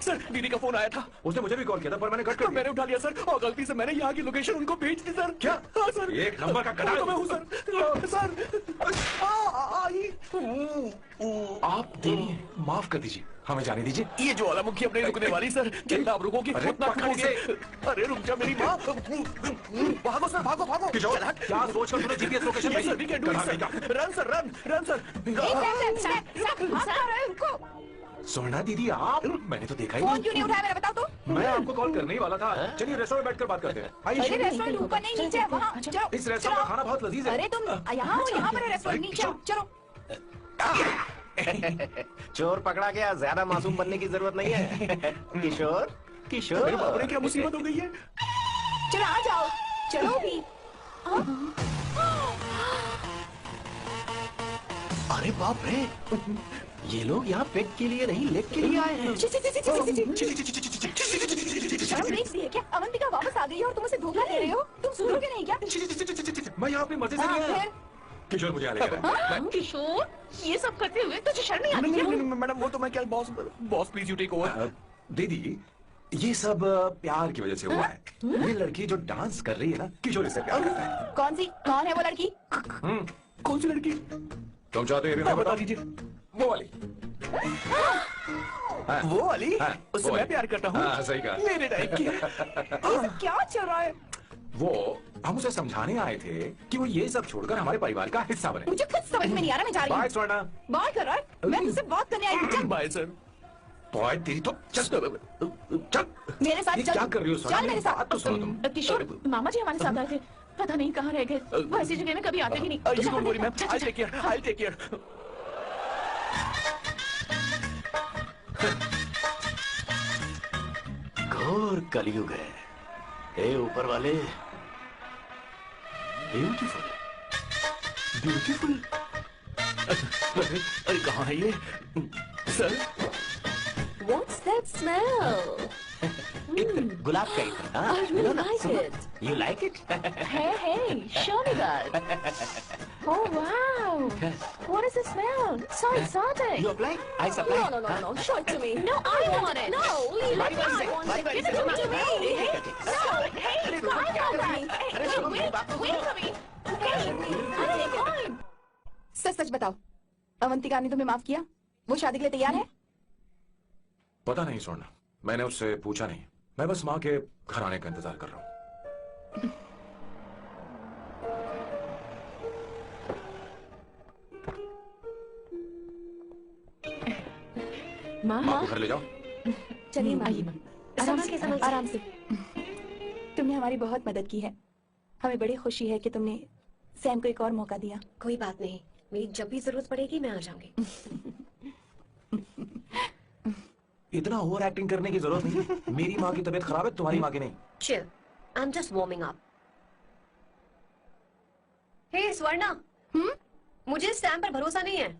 सर दीदी का फोन आया था। उसने मुझे भी कॉल किया था पर मैंने कट कर दिया। मैंने उठा लिया सर और गलती से मैंने यहाँ की लोकेशन उनको भेज दी सर। क्या? हाँ सर। एक नंबर का गधा तो मैं हूँ सर। आप दीदी माफ कर दीजिए, हमें जाने दीजिए। ये ज्वालामुखी अपने रुकने वाली सर, जितना आप रुकोगे उतना ठुकोगे। अरे रुक जा मेरी माँ। भागो सर, भागो भागो। किशोर, क्या सोचकर तूने जीपीएस लोकेशन भेजी? Sir, we can do it sir. Run sir, run sir. Sona दीदी आप, मैंने तो देखा ही फोन क्यों नहीं उठाया मेरा बताओ तो? मैं आपको कॉल करने ही वाला था। चलिए रेस्टोरेंट में बैठकर बात करते हैं। अरे रेस्टोरेंट ऊपर नहीं नीचे है, वहाँ जाओ। इस रेस्टोरेंट का खाना बहुत लजीज है। अरे तुम यहाँ हो, यहाँ पर है रेस्टोरेंट, नीचे आओ, चलो। चोर पकड़ा गया, ज्यादा मासूम बनने की जरूरत नहीं है। किशोर, किशोर, मेरे बाप रे क्या मुसीबत हो गई है। चलो आ जाओ, चलो भी। अरे बाप रे, ये लोग यहाँ पेट के लिए नहीं लेग के लिए आए हैं। शर्म नहीं सी है क्या? अवंतिका वापस आ गई है और तुम उसे धोखा दे रहे हो? तुम सुधरोगे नहीं क्या? मैं यहाँ अपनी मर्जी से नहीं आया। किशोर मुझे आने लगा। किशोर, ये सब करते हुए तुझे शर्म नहीं आती क्या? मैडम वो तो मैं क्या, boss please you take over. दीदी ये सब प्यार की वजह से हुआ है। ये लड़की जो डांस कर रही है ना, किशोर इससे प्यार करता है। कौन सी? कौन है वो लड़की? कौन सी लड़की? तुम चाहते हो बता दीजिए। वो वाली। वो वाली? उससे मैं प्यार करता हूँ। सही कहा। मेरे टाइप की। क्या चल रहा है? वो हम उसे समझाने आए थे कि वो ये सब छोड़कर हमारे परिवार का हिस्सा बने। मुझे कुछ समझ में नहीं आ रहा, मैं जा रही हूँ। बाय स्वर्णा। बाय कर रहा है? मैं तुझसे बात करने आई हूँ। चल। Bye sir. बॉय तेरी तो चल मेरे साथ चल। क्या कर रही हो स्वर्णा? चल मेरे साथ। बात तो सुनो तुम। किशोर, मामा जी हमारे साथ आए थे, पता नहीं कहाँ रह गए। वो ऐसी जगह में कभी आते भी नहीं। You don't worry, ma'am. I'll take care. I'll take care. घोर कलयुग है। हे ऊपर वाले, ब्यूटीफुल, ब्यूटीफुल। अरे कहाँ है ये? सर? What's that smell? गुलाब का इत्र। I really like it. You like it? Hey, show me that. Oh wow, what is the smell? So exotic. You apply? I supply. No. Show it to me. No, I want it. No, leave Bari it. bari I se, want bari it. bari Give se. it to me. No, hey, I want that. Hey, wait for me. Hey, I don't mind. सच सच बताओ, अवंतिका ने तुम्हें माफ किया? वो शादी के लिए तैयार है? पता नहीं स्वर्णा, मैंने उससे पूछा नहीं। मैं बस माँ के घर आने का इंतजार कर रहा हूँ। माँ माँ को घर ले जाओ। चलिए माँ, आराम से। तुमने हमारी बहुत मदद की है। हमें बड़ी खुशी है कि तुमने सैम को एक और मौका दिया। कोई बात नहीं, मेरी जब भी जरूरत पड़ेगी मैं आ जाऊंगी। इतना ओवर एक्टिंग करने की जरूरत नहीं। मेरी माँ की तबीयत खराब है, तुम्हारी माँ की नहीं। Chill. I'm just warming up. Hey Swarna, मुझे सैम पर भरोसा नहीं है।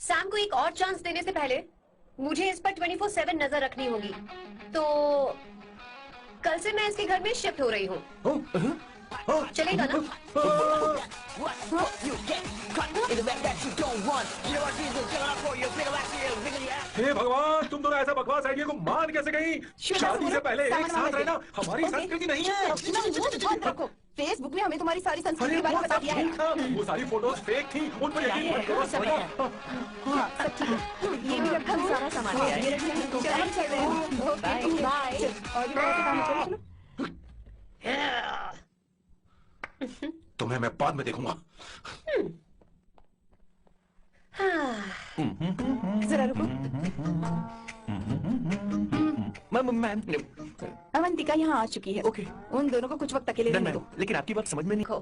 सैम को एक और चांस देने से पहले मुझे इस पर 24/7 नजर रखनी होगी। तो कल से मैं इसके घर में शिफ्ट हो रही हूँ। चलेगा ना? हे भगवान, तुम दोनों ऐसा बकवास आइडिया को मान कैसे गई? शादी से पहले एक साथ रहना हमारी संस्कृति नहीं है। फेसबुक में हमें तुम्हारी सारी संस्कृति के बारे में बता दिया है। वो सारी फोटोज फेक थी, उन पर यकीन मत करो। ये भी रखा है, सारा सामान है। ये रखा है। Bye bye. और भी बहुत काम है, चलो। तुम्हें मैं बाद में देखूंगा। जरा रुको। मैम, अवंतिका यहाँ आ चुकी है। ओके। उन दोनों को कुछ वक्त अकेले रहने दो। लेकिन आपकी बात समझ में नहीं।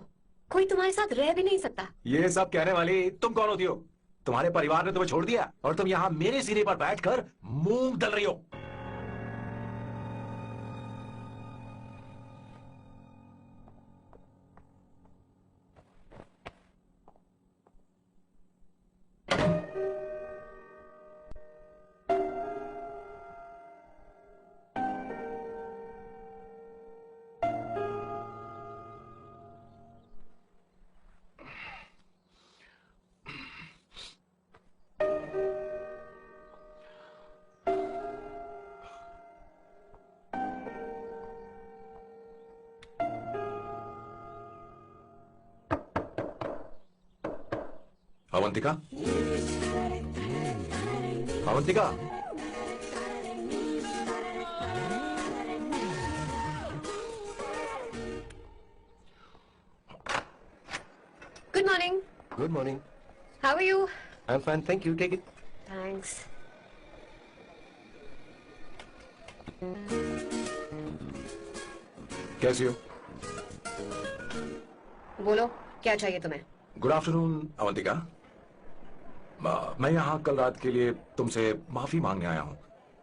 कोई तुम्हारे साथ रह भी नहीं सकता। ये सब कहने वाली तुम कौन होती हो? तुम्हारे परिवार ने तुम्हें छोड़ दिया और तुम यहाँ मेरे सिरे पर बैठकर मूंग दल रही हो। Avantika, Avantika, good morning. Good morning. How are you? I am fine, thank you, take it. Thanks. कैसी हो? बोलो, क्या चाहिए तुम्हें? Good afternoon Avantika. मैं यहाँ कल रात के लिए तुमसे माफी मांगने आया हूँ।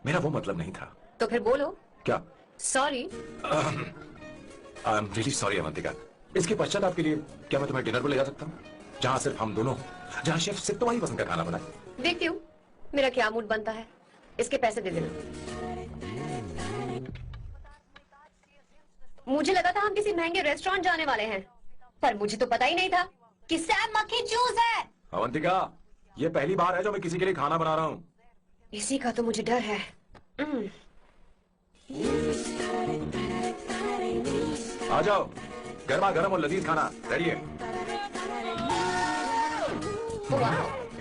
मेरा वो मतलब नहीं था। तो फिर बोलो। क्या? Sorry. I am really sorry Avantika. इसके पश्चात आपके लिए क्या मैं तुम्हें डिनर पर ले जा सकता हूँ, जहाँ सिर्फ हम दोनों, जहाँ शेफ सिर्फ तुम्हारी पसंद का खाना बनाए। देखती हूँ मेरा क्या मूड बनता है। इसके पैसे दे देना। मुझे लगा था हम किसी महंगे रेस्टोरेंट जाने वाले हैं, पर मुझे तो पता ही नहीं था कि सैम मक्खी चूज है। अवंतिका, ये पहली बार है जो मैं किसी के लिए खाना बना रहा हूँ। इसी का तो मुझे डर है। आ जाओ, गर्मा गर्म और लजीज खाना रेडी है।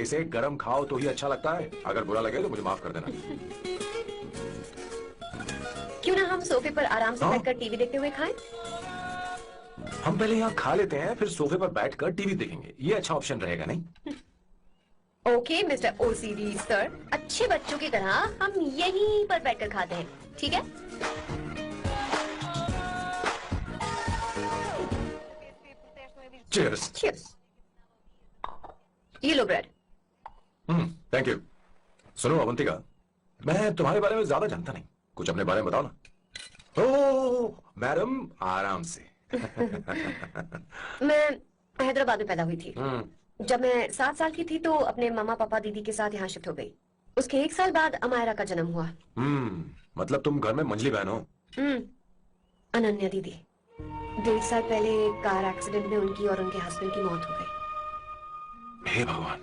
इसे गरम खाओ तो ही अच्छा लगता है। अगर बुरा लगे तो मुझे माफ कर देना। क्यों ना हम सोफे पर आराम से बैठकर टीवी देखते हुए खाएं? हम पहले यहाँ खा लेते हैं, फिर सोफे पर बैठकर टीवी देखेंगे। ये अच्छा ऑप्शन रहेगा नहीं? ओके मिस्टर ओसीडी सर, अच्छे बच्चों की तरह हम यहीं पर बैठकर खाते हैं, ठीक है? Cheers. Cheers. ये लो ब्रेड। Thank you. सुनो अवंतिका, मैं तुम्हारे बारे में ज्यादा जानता नहीं, कुछ अपने बारे में बताओ ना। ओह मैडम, आराम से। मैं हैदराबाद में पैदा हुई थी। जब मैं 7 साल की थी तो अपने मामा पापा दीदी के साथ यहाँ शिफ्ट हो गई। उसके 1 साल बाद अमायरा का जन्म हुआ। मतलब तुम घर में मंझली बहन हो? अनन्या दीदी। 1.5 साल पहले कार एक्सीडेंट में उनकी और उनके हस्बैंड की मौत हो गई। हे भगवान,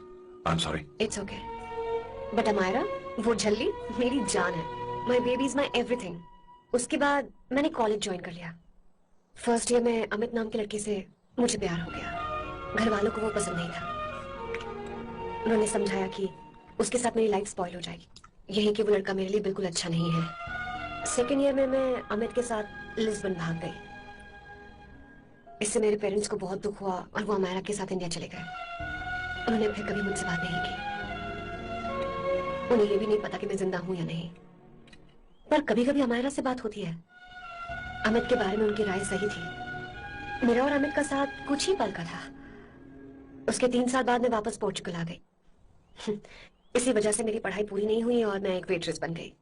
I am sorry. It's okay. But Amaira, वो झल्ली मेरी जान है। My baby is my everything. उसके बाद मैंने कॉलेज ज्वाइन कर लिया। फर्स्ट ईयर में अमित नाम के लड़के से मुझे प्यार हो गया। घर वालों को वो पसंद नहीं था। उन्होंने समझाया कि उसके साथ मेरी लाइफ स्पॉइल हो जाएगी। यही कि वो लड़का मेरे लिए बिल्कुल अच्छा नहीं है। सेकेंड ईयर में मैं अमित के साथ लिस्बन भाग गई। इससे मेरे पेरेंट्स को बहुत दुख हुआ और वो अमायरा के साथ इंडिया चले गए। उन्होंने फिर कभी मुझसे बात नहीं की। उन्हें ये भी नहीं पता कि मैं जिंदा हूं या नहीं। पर कभी कभी अमायरा से बात होती है। अमित के बारे में उनकी राय सही थी। मेरा और अमित का साथ कुछ ही पल का था। उसके 3 साल बाद मैं वापस पोर्चुगल आ गई। इसी वजह से मेरी पढ़ाई पूरी नहीं हुई और मैं एक वेट्रेस बन गई।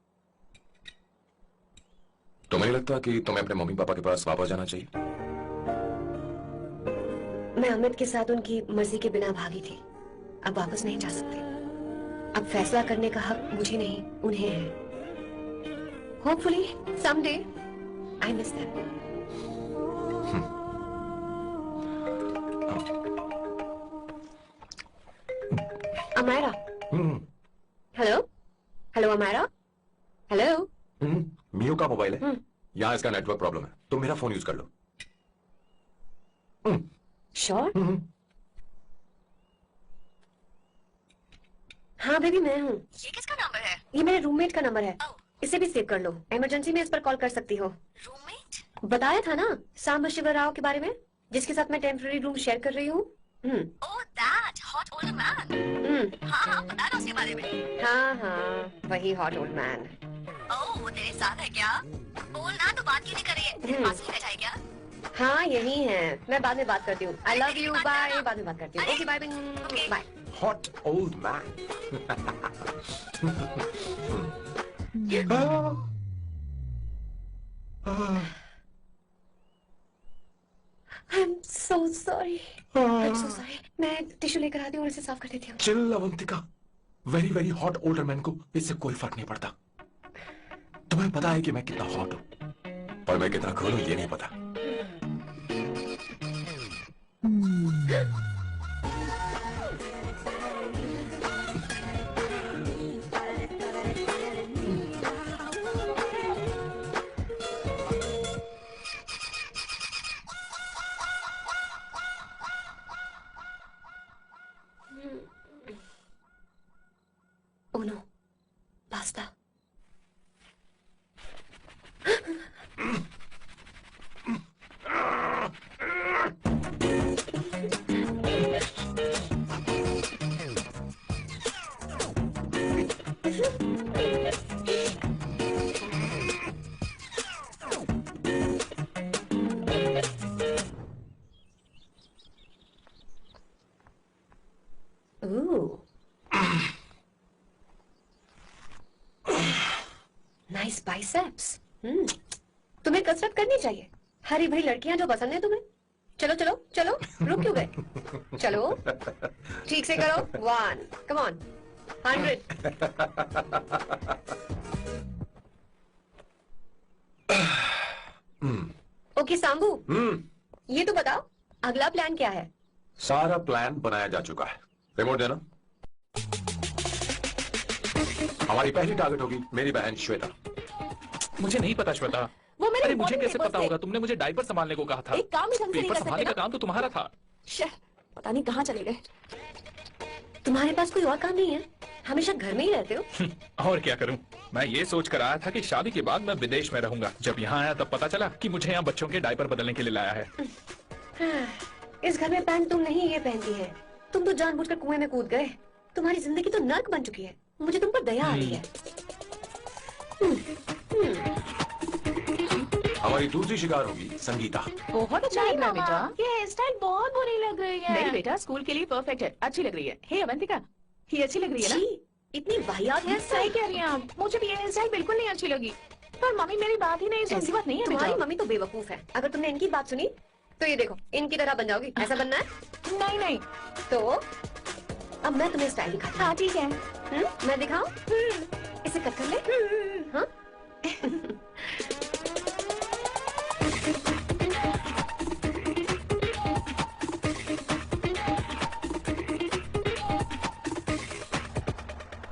तुम्हें नहीं लगता कि तुम्हें अपने मम्मी पापा के पास वापस जाना चाहिए? मैं अमित के साथ उनकी मर्जी के बिना भागी थी। अब वापस नहीं जा सकती। अब फैसला करने का हक मुझे नहीं, उन्हें है। Hopefully someday I miss them. Amayra. Hello hello Amayra. Hello. Miyo का मोबाइल है। यहाँ इसका नेटवर्क प्रॉब्लम है, तुम मेरा फोन यूज कर लो। श्योर? हाँ बेबी, मैं हूँ। ये किसका नंबर है? ये मेरे रूममेट का नंबर है। इसे भी सेव कर लो। इमरजेंसी में इस पर कॉल कर सकती हो। रूममेट? बताया था ना सांब शिव राव के बारे में, जिसके साथ मैं टेम्पररी रूम शेयर कर रही हूँ। Oh that hot old man. हाँ, पता ना उसके बारे में। हाँ, वही हॉट ओल्ड मैन। ओह, वो तेरे साथ है क्या? बोलना तो बात क्यों नहीं कर रही है? तेरे पास ही बैठा है क्या? हाँ, यही है। मैं बाद में बात करती हूँ। I love you, bye. बाद में बात करती हूँ। Okay, bye bye. Hot old man. I'm so sorry. I'm so sorry. मैं टिश्यू लेकर आती हूँ और इसे साफ कर देती हूँ। Chill Avantika, very very hot older man को इससे कोई फर्क नहीं पड़ता। तुम्हें पता है कि मैं कितना हॉट हूँ और मैं कितना कूल हूँ, ये नहीं पता। पास्ता। Nice biceps. तुम्हें कसरत करनी चाहिए। हरी भरी लड़कियां जो पसंद है तुम्हें। चलो चलो चलो, रुक क्यों गए? चलो ठीक से करो। 1 कम ऑन 100। ओके सांबू, ये तो बताओ अगला प्लान क्या है? सारा प्लान बनाया जा चुका है। रिमोट देना। हमारी पहली टारगेट होगी मेरी बहन श्वेता। मुझे नहीं पता श्वेता। वो मेरे अरे मुझे morning कैसे papers पता थे। होगा? तुमने मुझे डायपर संभालने को कहा था। एक काम ही ढंग से नहीं पेपर कर संभालने सकते का काम तो तुम्हारा था। पता नहीं कहाँ चले गए। तुम्हारे पास कोई और काम नहीं है? हमेशा घर में ही रहते हो। और क्या करूं? मैं ये सोच कर आया था कि शादी के बाद मैं विदेश में रहूंगा। जब यहाँ आया तब पता चला कि मुझे यहाँ बच्चों के डायपर बदलने के लिए लाया है। इस घर में पैंट तुम नहीं ये पहनती है। तुम तो जानबूझकर कुएं में कूद गए। तुम्हारी जिंदगी तो नर्क बन चुकी है। मुझे तुम पर दया आ रही है। हमारी दूसरी शिकार होगी संगीता। बहुत अच्छा लग रहा है बेटा। ये हेयर स्टाइल बहुत बुरी लग रही है। नहीं बेटा, स्कूल के लिए परफेक्ट है। अच्छी लग रही है। हे अवंतिका, ये अच्छी लग रही है ना? इतनी वाहियात है। सही कह रही हैं आप। मुझे भी ये हेयर स्टाइल बिल्कुल नहीं अच्छी लगी। पर मम्मी मेरी बात ही नहीं सुनती। ऐसी बात नहीं है। तुम्हारी मम्मी तो बेवकूफ है। अगर तुमने इनकी बात सुनी तो ये देखो इनकी तरह बन जाओगी। ऐसा बनना है? नहीं नहीं। तो अब मैं तुम्हें स्टाइल दिखाती हूँ। हाँ ठीक है। मैं दिखाऊं? इसे कट कर ले। हाँ?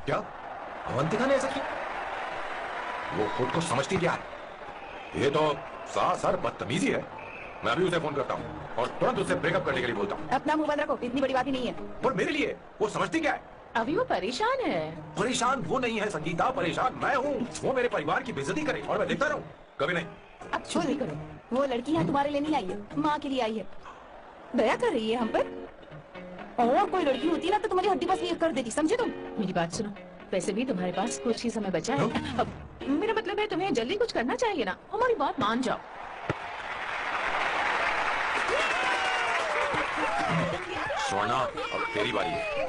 क्या अवंतिका ने ऐसा किया? वो खुद को समझती क्या है? ये तो सरासर बदतमीजी है। मैं अभी उसे फोन करता हूँ और तुरंत उससे ब्रेकअप करने के लिए बोलता हूँ। अपना मुंह बंद रखो, इतनी बड़ी बात ही नहीं है। पर मेरे लिए वो समझती क्या है? अभी वो परेशान है। परेशान वो नहीं है संगीता, परेशान मैं हूँ। वो मेरे परिवार की बेइज्जती करे और मैं देखता रहूँ? कभी नहीं। अब चोरी करो। वो लड़की यहाँ तुम्हारे लिए नहीं आई है, माँ के लिए आई है। दया कर रही है हम पर। और कोई लड़की होती ना तो तुम्हारी हड्डी बस ये कर देती, समझे तुम? मेरी बात सुनो, वैसे भी तुम्हारे पास कुछ ही समय बचा है। अब मेरा मतलब है तुम्हें जल्दी कुछ करना चाहिए ना। हमारी बात मान जाओ। स्वर्णा, अब तेरी बारी है।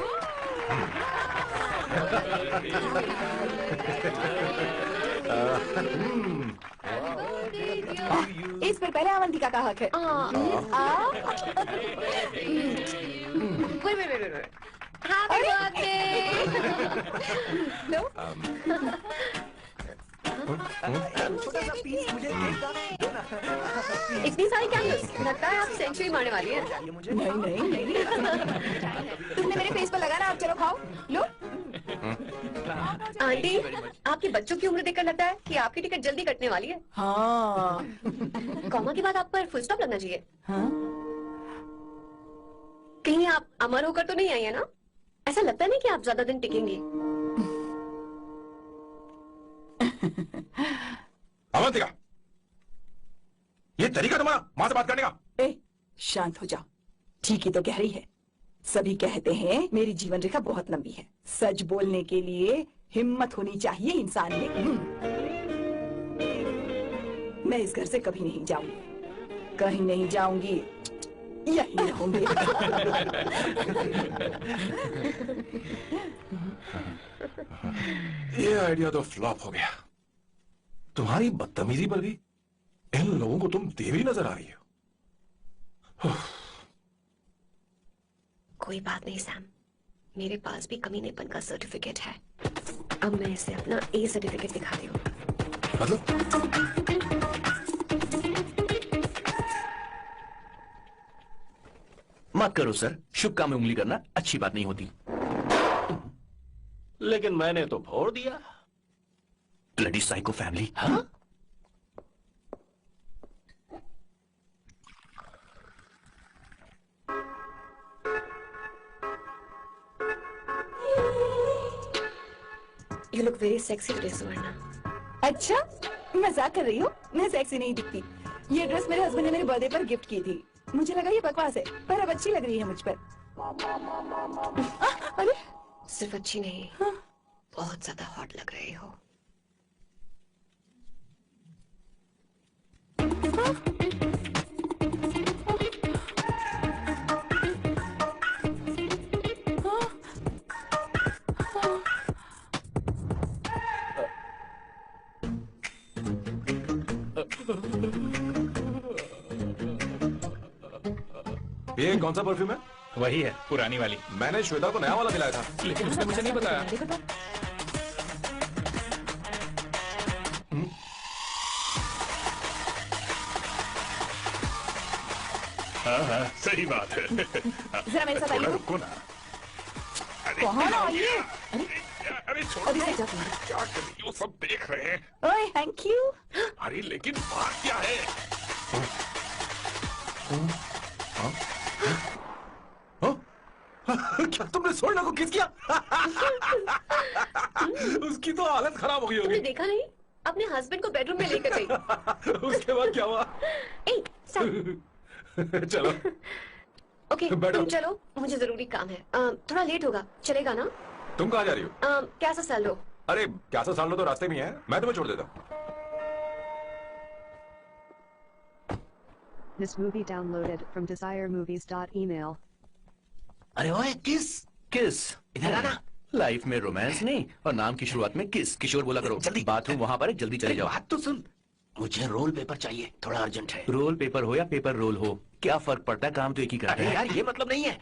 इस पर पहले अवंतिका का हक है। Happy birthday. इतनी सारी कैंडल्स, लगता है आप सेंचुरी मारने वाली है। नहीं नहीं नहीं। तुमने मेरे फेस पर लगाना, अब चलो खाओ। लो। आंटी, आपके बच्चों की उम्र देखकर लगता है कि आपकी टिकट जल्दी कटने वाली है। हाँ। कॉमा के बाद आप पर फुल स्टॉप लगना चाहिए। हाँ? कहीं आप अमर होकर तो नहीं आई है ना? ऐसा लगता नहीं कि आप ज्यादा दिन टिकेंगी। अवंतिका, ये तरीका तुम्हारा माँ से बात करने का? ए, शांत हो जाओ। ठीक ही तो कह रही है। सभी कहते हैं मेरी जीवन रेखा बहुत लंबी है। सच बोलने के लिए हिम्मत होनी चाहिए इंसान में। मैं इस घर से कभी नहीं जाऊंगी, कहीं नहीं जाऊंगी, यही रहूंगी। ये आइडिया तो फ्लॉप हो गया। तुम्हारी बदतमीजी पर भी इन लोगों को तुम देवी नजर आ रही हो। कोई बात नहीं सैम, मेरे पास भी कमीनेपन का सर्टिफिकेट है। अब मैं इसे अपना ए सर्टिफिकेट दिखाती हूँ। मत करो सर, शुभ काम में उंगली करना अच्छी बात नहीं होती। लेकिन मैंने तो फोड़ दिया। Bloody psycho family. हाँ? You look very sexy today, Suvarna. अच्छा, मजाक कर रही हो? मैं सेक्सी नहीं दिखती। ये ड्रेस मेरे हस्बैंड ने मेरे बर्थडे पर गिफ्ट की थी। मुझे लगा ये बकवास है, पर अब अच्छी लग रही है मुझ पर। अरे सिर्फ अच्छी नहीं, हाँ? बहुत ज्यादा हॉट लग रही हो। ये कौन सा परफ्यूम है? वही है, पुरानी वाली। मैंने श्वेता को नया वाला दिलाया था, लेकिन उसने मुझे नहीं बताया। हाँ, सही बात है। जरा मेरे साथ आइए। रुको ना। कौन आइए? अरे छोड़ो, अभी से जाओ। क्या कर रही हो? सब देख रहे हैं। ओए, थैंक यू। अरे लेकिन बात क्या है? क्या तुमने सोना को किस किया? उसकी तो हालत खराब हो गई तुमने होगी। देखा नहीं? अपने हस्बैंड को बेडरूम में लेकर गई। उसके बाद क्या हुआ? ए, stop. चलो। ओके, बैठो। तुम चलो, मुझे जरूरी काम है। थोड़ा लेट होगा, चलेगा ना? तुम कहाँ जा रही हो? क्या सा साल लो? अरे क्या सा साल लो तो रास्ते में ही है, मैं तुम्हें छोड़ देता हूँ। This movie downloaded from desiremovies.email. अरे ओए किस किस इधर आना। लाइफ में रोमांस नहीं और नाम की शुरुआत में किस। किशोर बोला करो। जल्दी। बाथरूम वहाँ पर है, जल्दी चले जाओ। बात तो सुन, मुझे रोल पेपर चाहिए, थोड़ा अर्जेंट है। रोल पेपर हो या पेपर रोल हो, क्या फर्क पड़ता है, काम तो एक ही करता अरे है। यार ये मतलब नहीं है,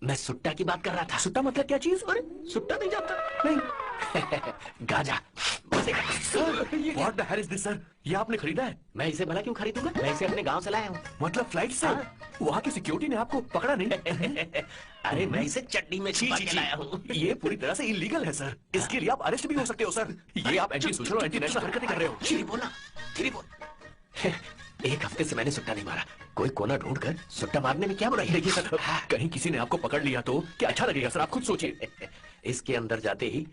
मैं सुट्टा की बात कर रहा था। सुट्टा मतलब क्या चीज? अरे सुट्टा नहीं जानता? नहीं। गांजा। What the hell is this, sir? ये आपने खरीदा है? मैं इसे भला क्यों खरीदूंगा? मैं इसे अपने गांव से लाया हूँ। मतलब फ्लाइट से? हाँ। वहाँ की सिक्योरिटी ने आपको पकड़ा नहीं? अरे मैं इसे चटनी में छिपा के लाया हूँ। ये पूरी तरह से इलीगल है सर। इसके लिए आप अरेस्ट भी हो सकते हो सर। ये आप एंटी सोशल और एंटी नेशनल हरकतें कर रहे हो। धीरे बोलना, धीरे बोल। एक हफ्ते से मैंने सुट्टा नहीं मारा, कोई कोना ढूंढ कर सुट्टा मारने में क्या बुराई है? देखिए सर, कहीं किसी ने आपको पकड़ लिया तो क्या अच्छा लगेगा सर, आप खुद सोचिए। इसके अंदर जाते ही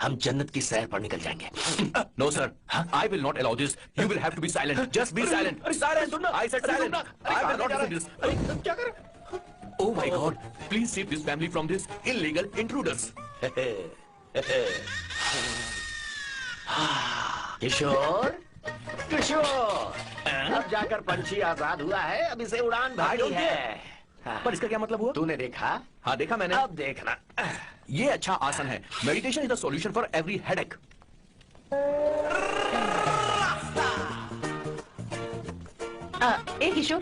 हम जन्नत की सैर पर निकल जाएंगे। No sir, I will not allow this. You will have to be silent. Just be silent. Silent सुनना। I said silent. I will not listen this. अरे क्या कर? Oh my God, please save this family from this illegal intruders. Kishore, Kishore, अब जाकर पंछी आजाद हुआ है, अब इसे उड़ान भरनी है। पर इसका क्या मतलब हुआ? तूने देखा? हाँ देखा मैंने। अब देखना। ये अच्छा आसन है। Meditation is the solution for every headache. ए किशोर,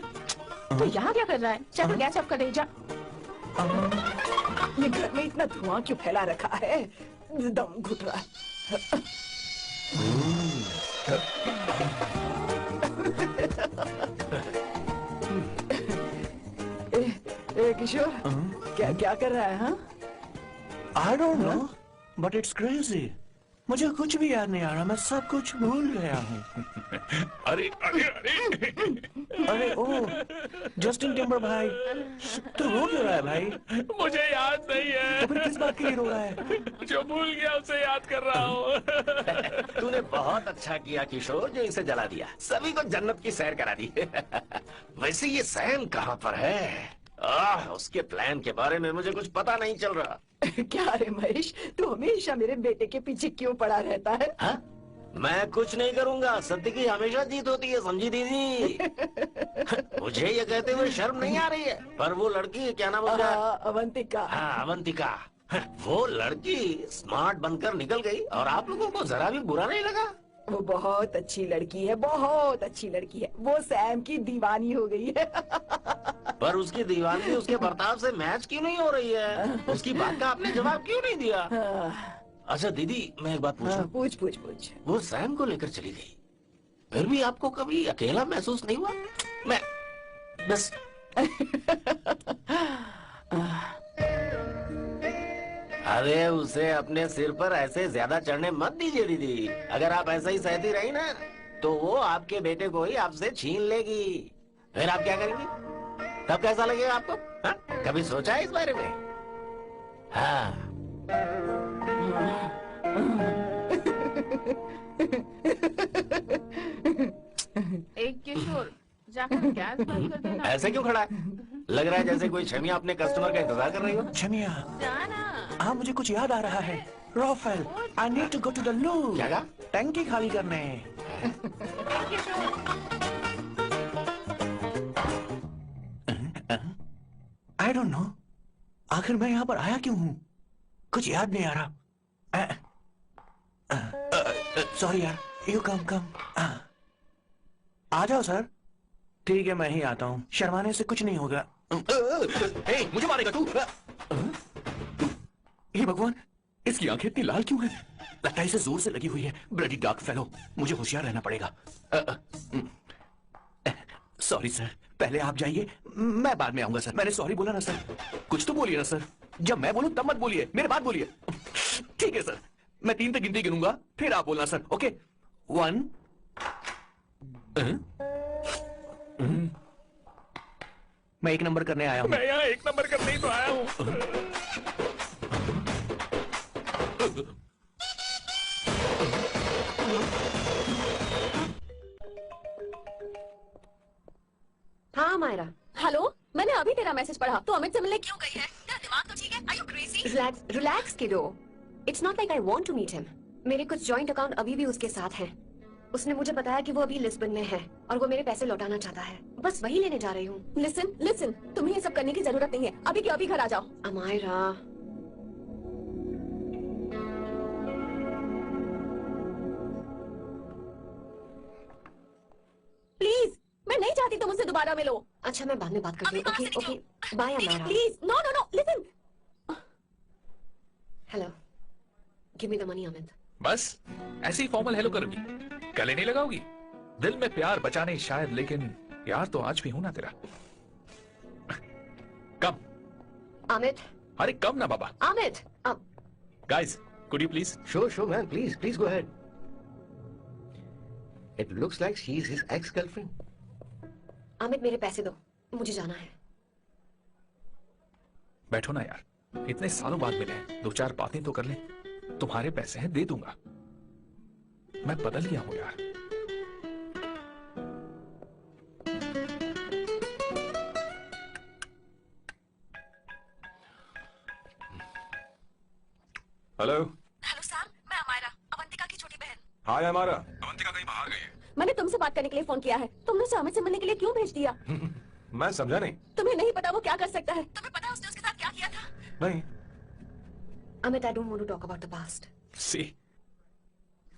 तू यहाँ क्या कर रहा है? चल गैस ऑफ कर दे जा। ये घर में इतना धुआं क्यों फैला रखा है? दम घुट रहा है। किशोर, क्या कर रहा है? हाँ, I don't know but it's crazy. मुझे कुछ भी याद नहीं आ रहा, मैं सब कुछ भूल गया हूँ। अरे अरे अरे अरे ओ जस्टिन टिम्बर भाई, तू रो क्यों रहा है भाई? मुझे याद नहीं है। तो फिर किस बात के लिए रो रहा है? जो भूल गया उसे याद कर रहा हूँ। तूने बहुत अच्छा किया किशोर जो इसे जला दिया, सभी को जन्नत की सैर करा दी। वैसे ये सैम कहाँ पर है? उसके प्लान के बारे में मुझे कुछ पता नहीं चल रहा। क्या रे महेश, तू हमेशा मेरे बेटे के पीछे क्यों पड़ा रहता है? हा? मैं कुछ नहीं करूंगा, सत्य की हमेशा जीत होती है, समझी दीदी? मुझे ये कहते हुए शर्म नहीं आ रही है, पर वो लड़की क्या नाम उसका? अवंतिका। हाँ अवंतिका, वो लड़की स्मार्ट बनकर निकल गई और आप लोगों को जरा भी बुरा नहीं लगा? वो बहुत अच्छी लड़की है, बहुत अच्छी लड़की है। वो सैम की दीवानी हो गई है। पर उसकी दीवानी उसके बर्ताव से मैच क्यों नहीं हो रही है? उसकी बात का आपने जवाब क्यों नहीं दिया? अच्छा दीदी, मैं एक बात पूछूं? पूछ पूछ पूछ। वो सैम को लेकर चली गई, फिर भी आपको कभी अकेला महसूस नहीं हुआ? मैं बस अरे उसे अपने सिर पर ऐसे ज्यादा चढ़ने मत दीजिए दीदी। अगर आप ऐसा ही सहती रही ना तो वो आपके बेटे को ही आपसे छीन लेगी। फिर आप क्या करेंगी? तब कैसा लगेगा आपको? हा? कभी सोचा है इस बारे में? हाँ एक किशोर जाकर गैस बंद कर देना। ऐसे क्यों खड़ा है? लग रहा है जैसे कोई छमिया अपने कस्टमर का इंतजार कर रही हो। छमिया, जाना। हाँ मुझे कुछ याद आ रहा है। Rafael, I need to go to the loo. क्या कहा? टंकी खाली करने। एक किशोर। आई डोंट नो, आखिर मैं यहाँ पर आया क्यों हूँ? कुछ याद नहीं आ रहा। सॉरी यार, यू कम। आ जाओ सर। ठीक है, मैं ही आता हूँ। शर्माने से कुछ नहीं होगा। मुझे मारेगा तू? हे भगवान, इसकी आंखें इतनी लाल क्यों हैं? लगता है इसे जोर से लगी हुई है। ब्लडी डार्क फेलो, मुझे होशियार रहना पड़ेगा। सॉरी सर, पहले आप जाइए, मैं बाद में आऊंगा सर। मैंने सॉरी बोला ना सर। कुछ तो बोलिए ना सर। जब मैं बोलूं तब मत बोलिए, मेरे बाद बोलिए। ठीक है सर, मैं 3 तक गिनती गिनूंगा, फिर आप बोलना सर। ओके, 1। मैं 1 नंबर करने आया हूँ। मैं यहाँ 1 नंबर करने ही तो आया हूँ। हाँ मायरा। हेलो, मैंने अभी तेरा मैसेज पढ़ा। तो अमित से मिलने क्यों गई है? तेरा दिमाग तो ठीक है? Are you crazy? Relax kiddo. It's not like I want to meet him. मेरे कुछ जॉइंट अकाउंट अभी भी उसके साथ हैं। उसने मुझे बताया कि वो अभी लिस्बन में है और वो मेरे पैसे लौटाना चाहता है। बस वही लेने जा रही हूँ। लिसन, तुम्हें ये सब करने की जरूरत नहीं है। अभी के अभी घर आ जाओ। अमायरा, प्लीज, मैं नहीं चाहती तुम मुझसे दोबारा मिलो। अच्छा मैं बाद में बात करती हूँ। Okay, bye Amayra. Please, no, listen. Hello, give me the money Amit. बस ऐसे ही फॉर्मल हेलो करोगी, गले नहीं लगाओगी? दिल में प्यार बचा नहीं शायद, लेकिन यार तो आज भी हूं ना तेरा। कम अमित। अरे कम ना बाबा। Amit, guys, could you please? Sure, man. Please go ahead. It looks like she's his ex-girlfriend. Amit मेरे पैसे दो, मुझे जाना है। बैठो ना यार, इतने सालों बाद मिले हैं, 2-4 बातें तो कर ले। तुम्हारे पैसे हैं, दे दूंगा। मैं बदल गया हूं यार। हेलो सैम, मैं अमायरा, अवंतिका की छोटी बहन। हाय अमारा। अवंतिका कहीं बाहर गई है। मैंने तुमसे बात करने के लिए फोन किया है। तुमने उसे अमित से मिलने के लिए क्यों भेज दिया? मैं समझा नहीं। तुम्हें नहीं पता वो क्या कर सकता है? तुम्हें पता है उसने उसके साथ क्या किया था? नहीं। Amit, I don't want to talk about the past. सी,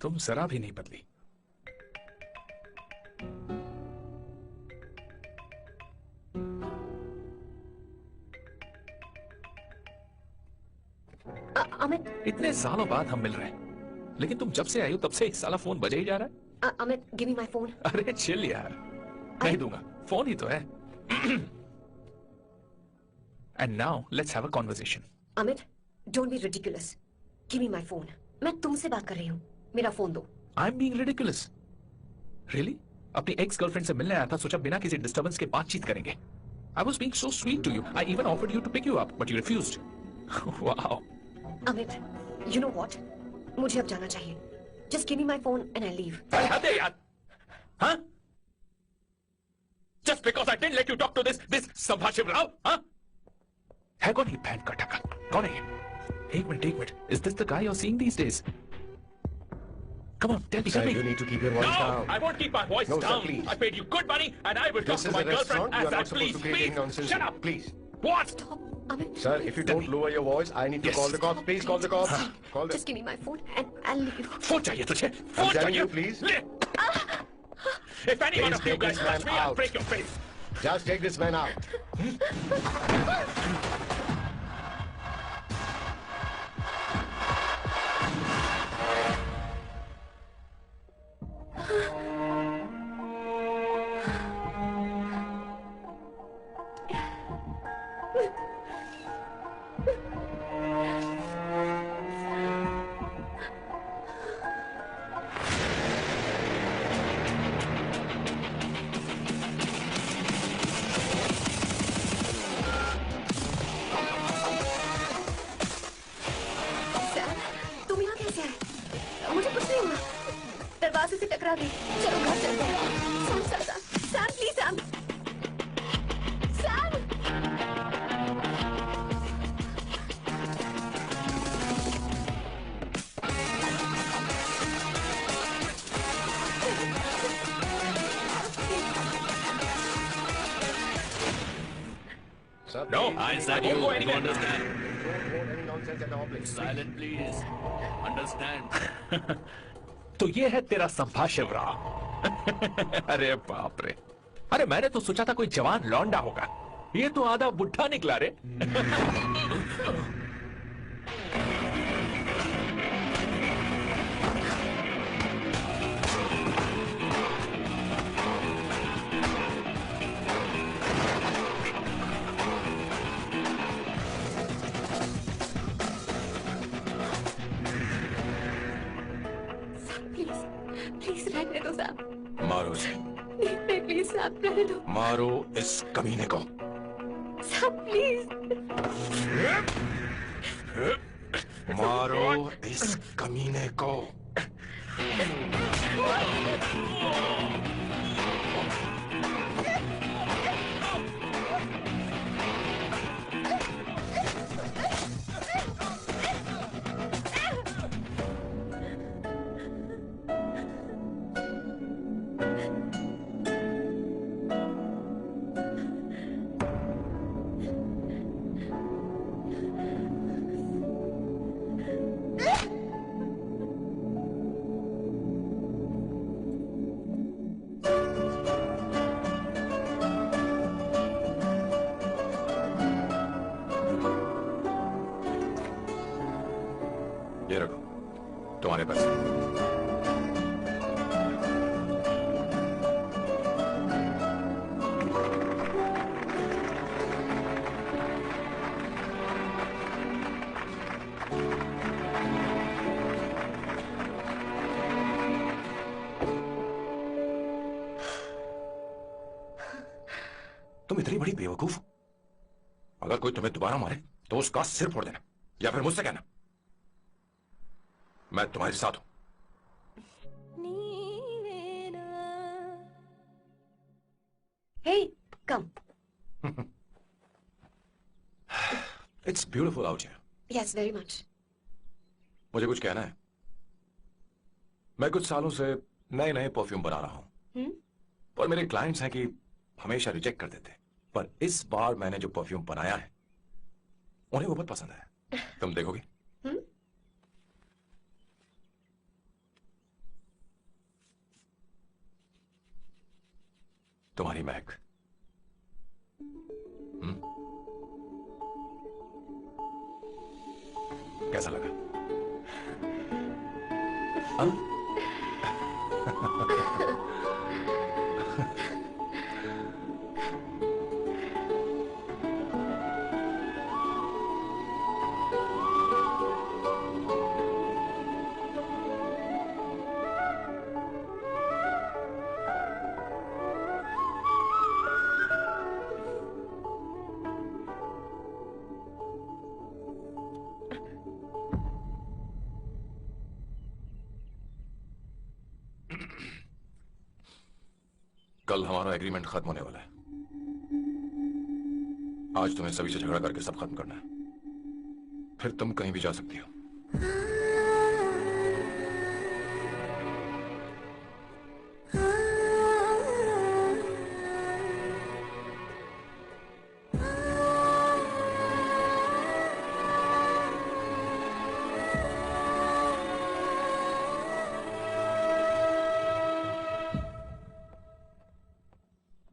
तुम जरा भी नहीं बदली। अमित, इतने सालों बाद हम मिल रहे हैं, लेकिन तुम जब से आई हो तब से इस साला फोन बजे ही जा रहा है। Amit, give me my phone. अरे चिल यार, नहीं दूंगा, फोन ही तो है। And now let's have a conversation. Amit, don't be ridiculous. Give me my phone. मैं तुमसे बात कर रही हूँ, मेरा फोन दो। I'm being ridiculous. Really? अपनी एक्स गर्लफ्रेंड से मिलने आया था, सोचा बिना किसी डिस्टर्बेंस के बातचीत करेंगे। I was being so sweet to you. I even offered you to pick you up, but you refused. Wow. Amit, you know what? मुझे अब जाना चाहिए। Just give me my phone and I'll leave. हद है यार, हाँ? Just because I didn't let you talk to this संभाशिव Rao, हाँ? है कौन ये बैंड का टका? कौन है ये? एक minute. Is this the guy you're seeing these days? Come on, tell me. Sir, you need to keep your voice down. No, I won't keep my voice No, sir, down. please. I paid you good money, and I will talk This to is my a restaurant. girlfriend You as are that. not supposed Please, to create any please, nonsense. shut up. Please. What? Amin, Sir, if you don't lower your voice, I need to Yes. call the cops. Please call the cops. Call the... just give me my phone and I'll leave. Phone चाहिए तुझे? I'm phone telling चाहिए? you, please. ले. If any one Please of you take guys this man touch me, I'll out. break your face. Just take this man out. Sam, तुम यहाँ कैसे आए? मुझे कुछ नहीं हुआ। दरवाजे से टकरा गई। चलो घर चलते हैं। Sam please Sam. Sam No, I said you understand. Silent, please. Understand. तो ये है तेरा संभाषण राव। अरे बाप रे, अरे मैंने तो सोचा था कोई जवान लौंडा होगा, ये तो आधा बुढ़ा निकला रे। प्लीज रहने दो सैम। मारो उसे। नहीं प्लीज सैम रहने दो। मारो इस कमीने को। Sam please. मारो इस कमीने को। ये रखो तुम्हारे पैसे। तुम इतनी बड़ी बेवकूफ हो। अगर कोई तुम्हें दोबारा मारे तो उसका सिर फोड़ देना, या फिर मुझसे कहना मैं तुम्हारे साथ हूं। Hey, come. It's beautiful out here. Yes, very much. मुझे कुछ कहना है। मैं कुछ सालों से नए नए परफ्यूम बना रहा हूं, और मेरे क्लाइंट्स हैं कि हमेशा रिजेक्ट कर देते, पर इस बार मैंने जो परफ्यूम बनाया है उन्हें वो बहुत पसंद आया। तुम देखोगे? तुम्हारी महक। कैसा लगा? कल हमारा एग्रीमेंट खत्म होने वाला है। आज तुम्हें सभी से झगड़ा करके सब खत्म करना है, फिर तुम कहीं भी जा सकती हो।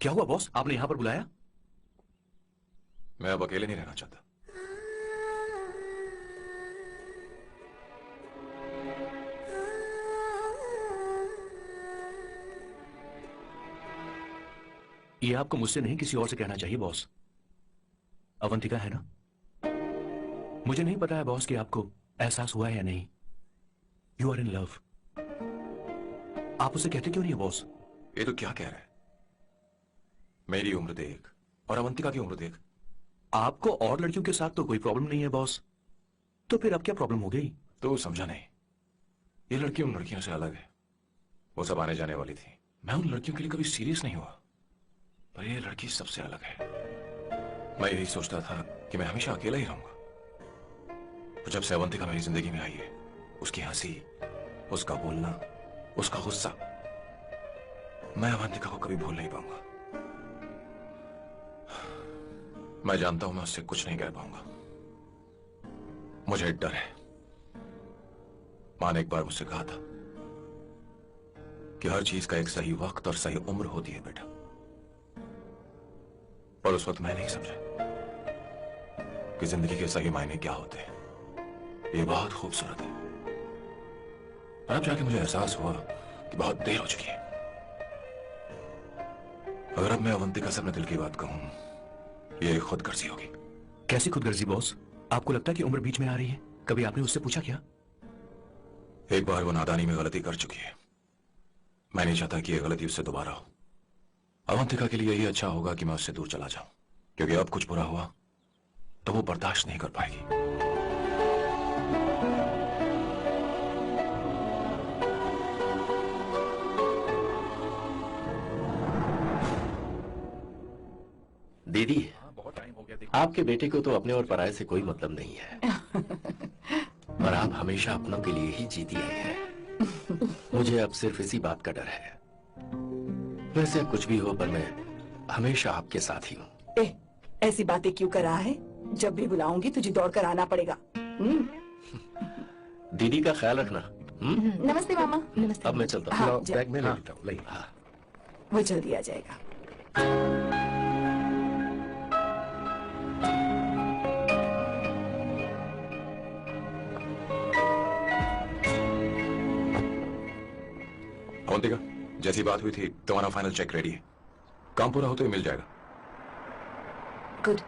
क्या हुआ बॉस, आपने यहां पर बुलाया? मैं अब अकेले नहीं रहना चाहता। ये आपको मुझसे नहीं किसी और से कहना चाहिए बॉस। अवंतिका है ना? मुझे नहीं पता है बॉस कि आपको एहसास हुआ है या नहीं। You are in love. आप उसे कहते क्यों नहीं है बॉस? ये तो क्या कह रहा है? मेरी उम्र देख और अवंतिका की उम्र देख। आपको और लड़कियों के साथ तो कोई प्रॉब्लम नहीं है बॉस, तो फिर अब क्या प्रॉब्लम हो गई? तो समझा नहीं, ये लड़की उन लड़कियों से अलग है। वो सब आने जाने वाली थी। मैं उन लड़कियों के लिए कभी सीरियस नहीं हुआ, पर ये लड़की सबसे अलग है। मैं यही सोचता था कि मैं हमेशा अकेला ही रहूंगा, तो जब से अवंतिका मेरी जिंदगी में आई है, उसकी हंसी, उसका बोलना, उसका गुस्सा, मैं अवंतिका को कभी भूल नहीं पाऊंगा। मैं जानता हूं मैं उससे कुछ नहीं कह पाऊंगा। मुझे डर है। मां ने एक बार मुझसे कहा था कि हर चीज का एक सही वक्त और सही उम्र होती है बेटा, पर उस वक्त मैं नहीं समझा कि जिंदगी के सही मायने क्या होते हैं। ये बहुत खूबसूरत है। अब जाके मुझे एहसास हुआ कि बहुत देर हो चुकी है। अगर अब मैं अवंतिका से अपने दिल की बात कहूं, ये खुदगर्जी होगी। कैसी खुदगर्जी बॉस? आपको लगता है कि उम्र बीच में आ रही है? कभी आपने उससे पूछा क्या? एक बार वो नादानी में गलती कर चुकी है। मैं नहीं चाहता कि ये गलती उससे दोबारा हो। अवंतिका के लिए यही अच्छा होगा कि मैं उससे दूर चला जाऊं, क्योंकि अब कुछ बुरा हुआ तो वो बर्दाश्त नहीं कर पाएगी। दीदी, आपके बेटे को तो अपने और पराये से कोई मतलब नहीं है, और आप हमेशा अपनों के लिए ही जीती आई हैं। मुझे अब सिर्फ इसी बात का डर है। वैसे कुछ भी हो, पर मैं हमेशा आपके साथ ही हूँ। ऐसी बातें क्यों कर रहा है? जब भी बुलाऊंगी तुझे दौड़ कर आना पड़ेगा। दीदी का ख्याल रखना। नमस्ते मामा। नमस्ते। अब मैं चलता हूँ। हाँ, बैग में ले लेता हूँ। वो जल्दी आ जाएगा। अवंतिका, जैसी बात हुई थी तुम्हारा फाइनल चेक रेडी है। काम पूरा हो तो ये मिल जाएगा। गुड,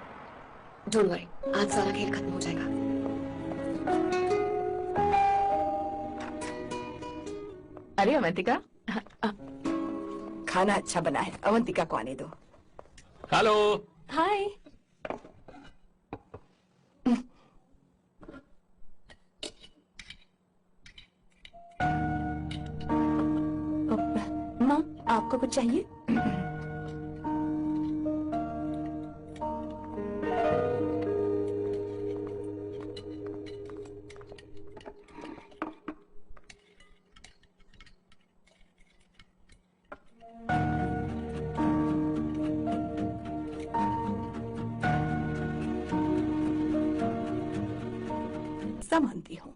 डोंट वरी, आज सारा खेल खत्म हो जाएगा। अरे अवंतिका, खाना अच्छा बना है, अवंतिका को आने दो। हेलो। हाय। माँ, आपको कुछ चाहिए? मानती हूँ,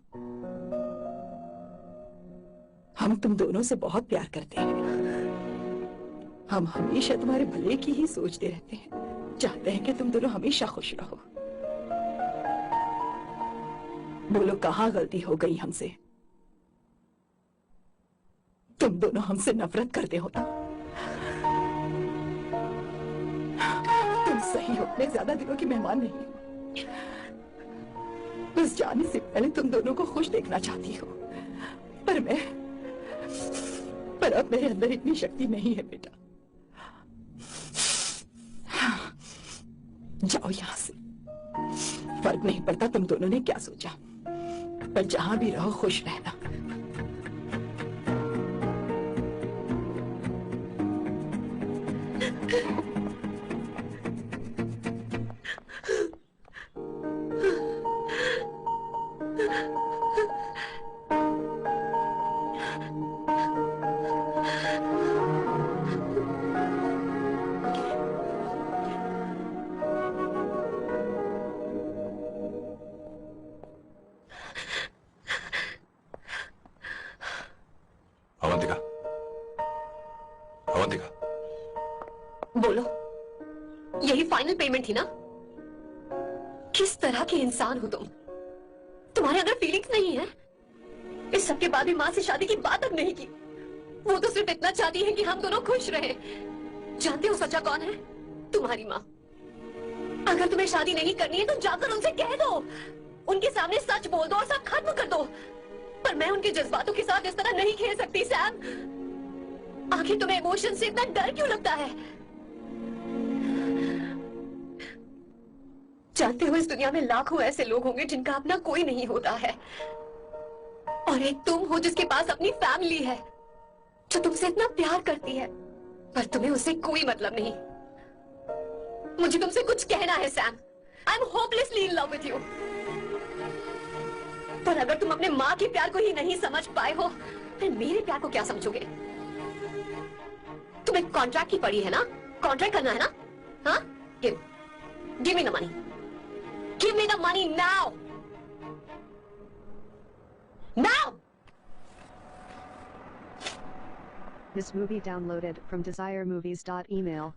हम तुम दोनों से बहुत प्यार करते हैं। हम हमेशा तुम्हारे भले की ही सोचते रहते हैं, चाहते हैं कि तुम दोनों हमेशा खुश रहो। बोलो कहाँ गलती हो गई हमसे? तुम दोनों हमसे नफरत करते हो ना? तुम सही हो, मैं ज्यादा दिनों की मेहमान नहीं हूँ। बस जाने से पहले तुम दोनों को खुश देखना चाहती हो, पर अब मेरे अंदर इतनी शक्ति नहीं है बेटा। जाओ यहाँ से, फर्क नहीं पड़ता तुम दोनों ने क्या सोचा, पर जहां भी रहो खुश रहना। बोलो, यही फाइनल पेमेंट थी ना? किस तरह के इंसान हो तुम? तुम्हारे अंदर फीलिंग्स नहीं है? इस सब के बाद भी माँ से शादी की बात तक नहीं की। वो तो सिर्फ इतना चाहती है कि हम दोनों खुश रहें। जानते हो सच्चा कौन है? तुम्हारी माँ। अगर तुम्हें शादी नहीं करनी है तो जाकर उनसे कह दो, उनके सामने सच बोल दो और सब खत्म कर दो। पर मैं उनके जज्बातों के साथ इस तरह नहीं खेल सकती सैम। आखिर तुम्हें इमोशन से इतना डर क्यों लगता है? जानते हो इस दुनिया में लाखों ऐसे लोग होंगे जिनका अपना कोई नहीं होता है, और एक तुम हो जिसके पास अपनी फैमिली है, जो तुमसे इतना प्यार करती है, पर तुम्हें उससे कोई मतलब नहीं। मुझे तुमसे कुछ कहना है Sam. I am hopelessly in love with you. पर अगर तुम अपने माँ के प्यार को ही नहीं समझ पाए हो, फिर मेरे प्यार को क्या समझोगे? तुम्हें कॉन्ट्रैक्ट की पड़ी है ना, कॉन्ट्रैक्ट करना है ना? हाँ, give me the money, give me the money now, now. This movie downloaded from desiremovies.email.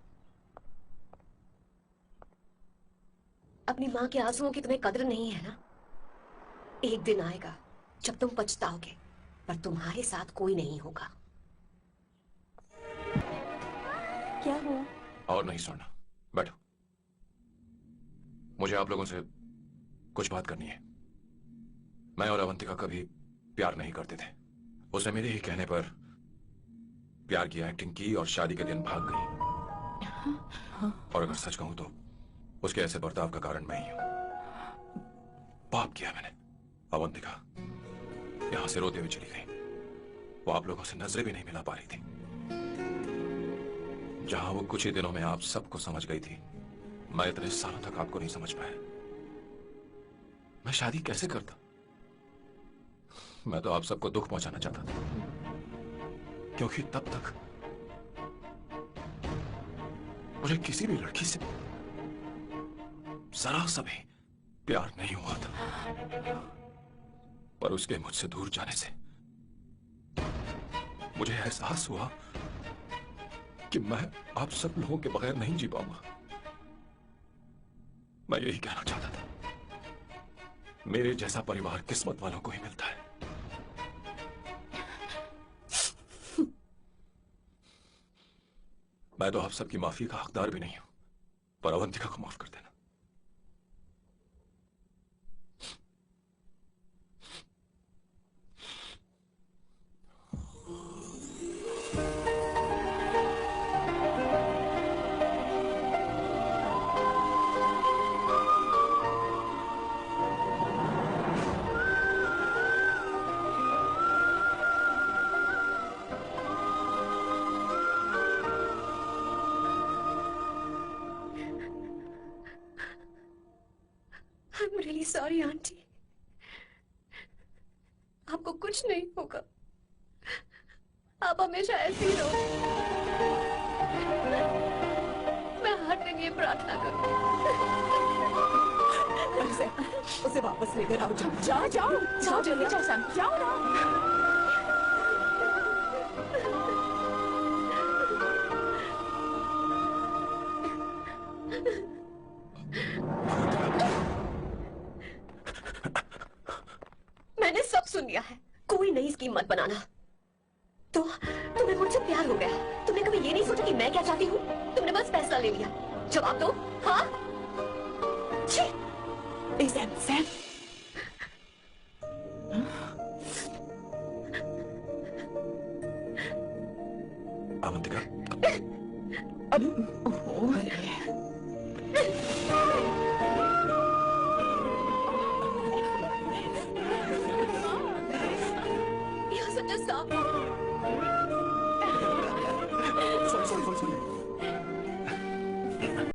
अपनी माँ के आंसुओं की तुम्हें कदर नहीं है ना? एक दिन आएगा जब तुम पछताओगे, पर तुम्हारे साथ कोई नहीं होगा। क्या हुआ? और नहीं सुनना, बैठो। मुझे आप लोगों से कुछ बात करनी है। मैं और अवंतिका कभी प्यार नहीं करते थे। उसने मेरे ही कहने पर प्यार की एक्टिंग की और शादी के दिन भाग गई। और अगर सच कहूं तो उसके ऐसे बर्ताव का कारण मैं ही हूं। पाप किया मैंने। अवंतिका यहां से रोते हुए चली गई। वो आप लोगों से नजरें भी नहीं मिला पा रही थी। जहां वो कुछ ही दिनों में आप सबको समझ गई थी, मैं इतने सालों तक आपको नहीं समझ पाया। मैं शादी कैसे करता? मैं तो आप सबको दुख पहुंचाना चाहता था, क्योंकि तब तक मुझे किसी भी लड़की से जरा सा भी प्यार नहीं हुआ था। पर उसके मुझसे दूर जाने से मुझे एहसास हुआ कि मैं आप सब लोगों के बगैर नहीं जी पाऊंगा। मैं यही कहना चाहता था, मेरे जैसा परिवार किस्मत वालों को ही मिलता है। मैं तो आप सबकी माफी का हकदार भी नहीं हूं, पर अवंतिका को माफ कर देना। I'm really sorry, aunty. आपको कुछ नहीं होगा। आप हमेशा ऐसे ही रहो। मैं हर दिन ये प्रार्थना करूँ। उसे वापस लेकर आओ। जाओ जाओ जाओ जल्दी जाओ सैम, जाओ ना। मैंने सब सुन लिया है। कोई नई स्कीम मत बनाना। तो तुम्हें मुझसे प्यार हो गया। तुमने कभी ये नहीं सोचा कि मैं क्या चाहती हूँ? तुमने बस फैसला ले लिया। जवाब दो। हाँ? Sam, Sam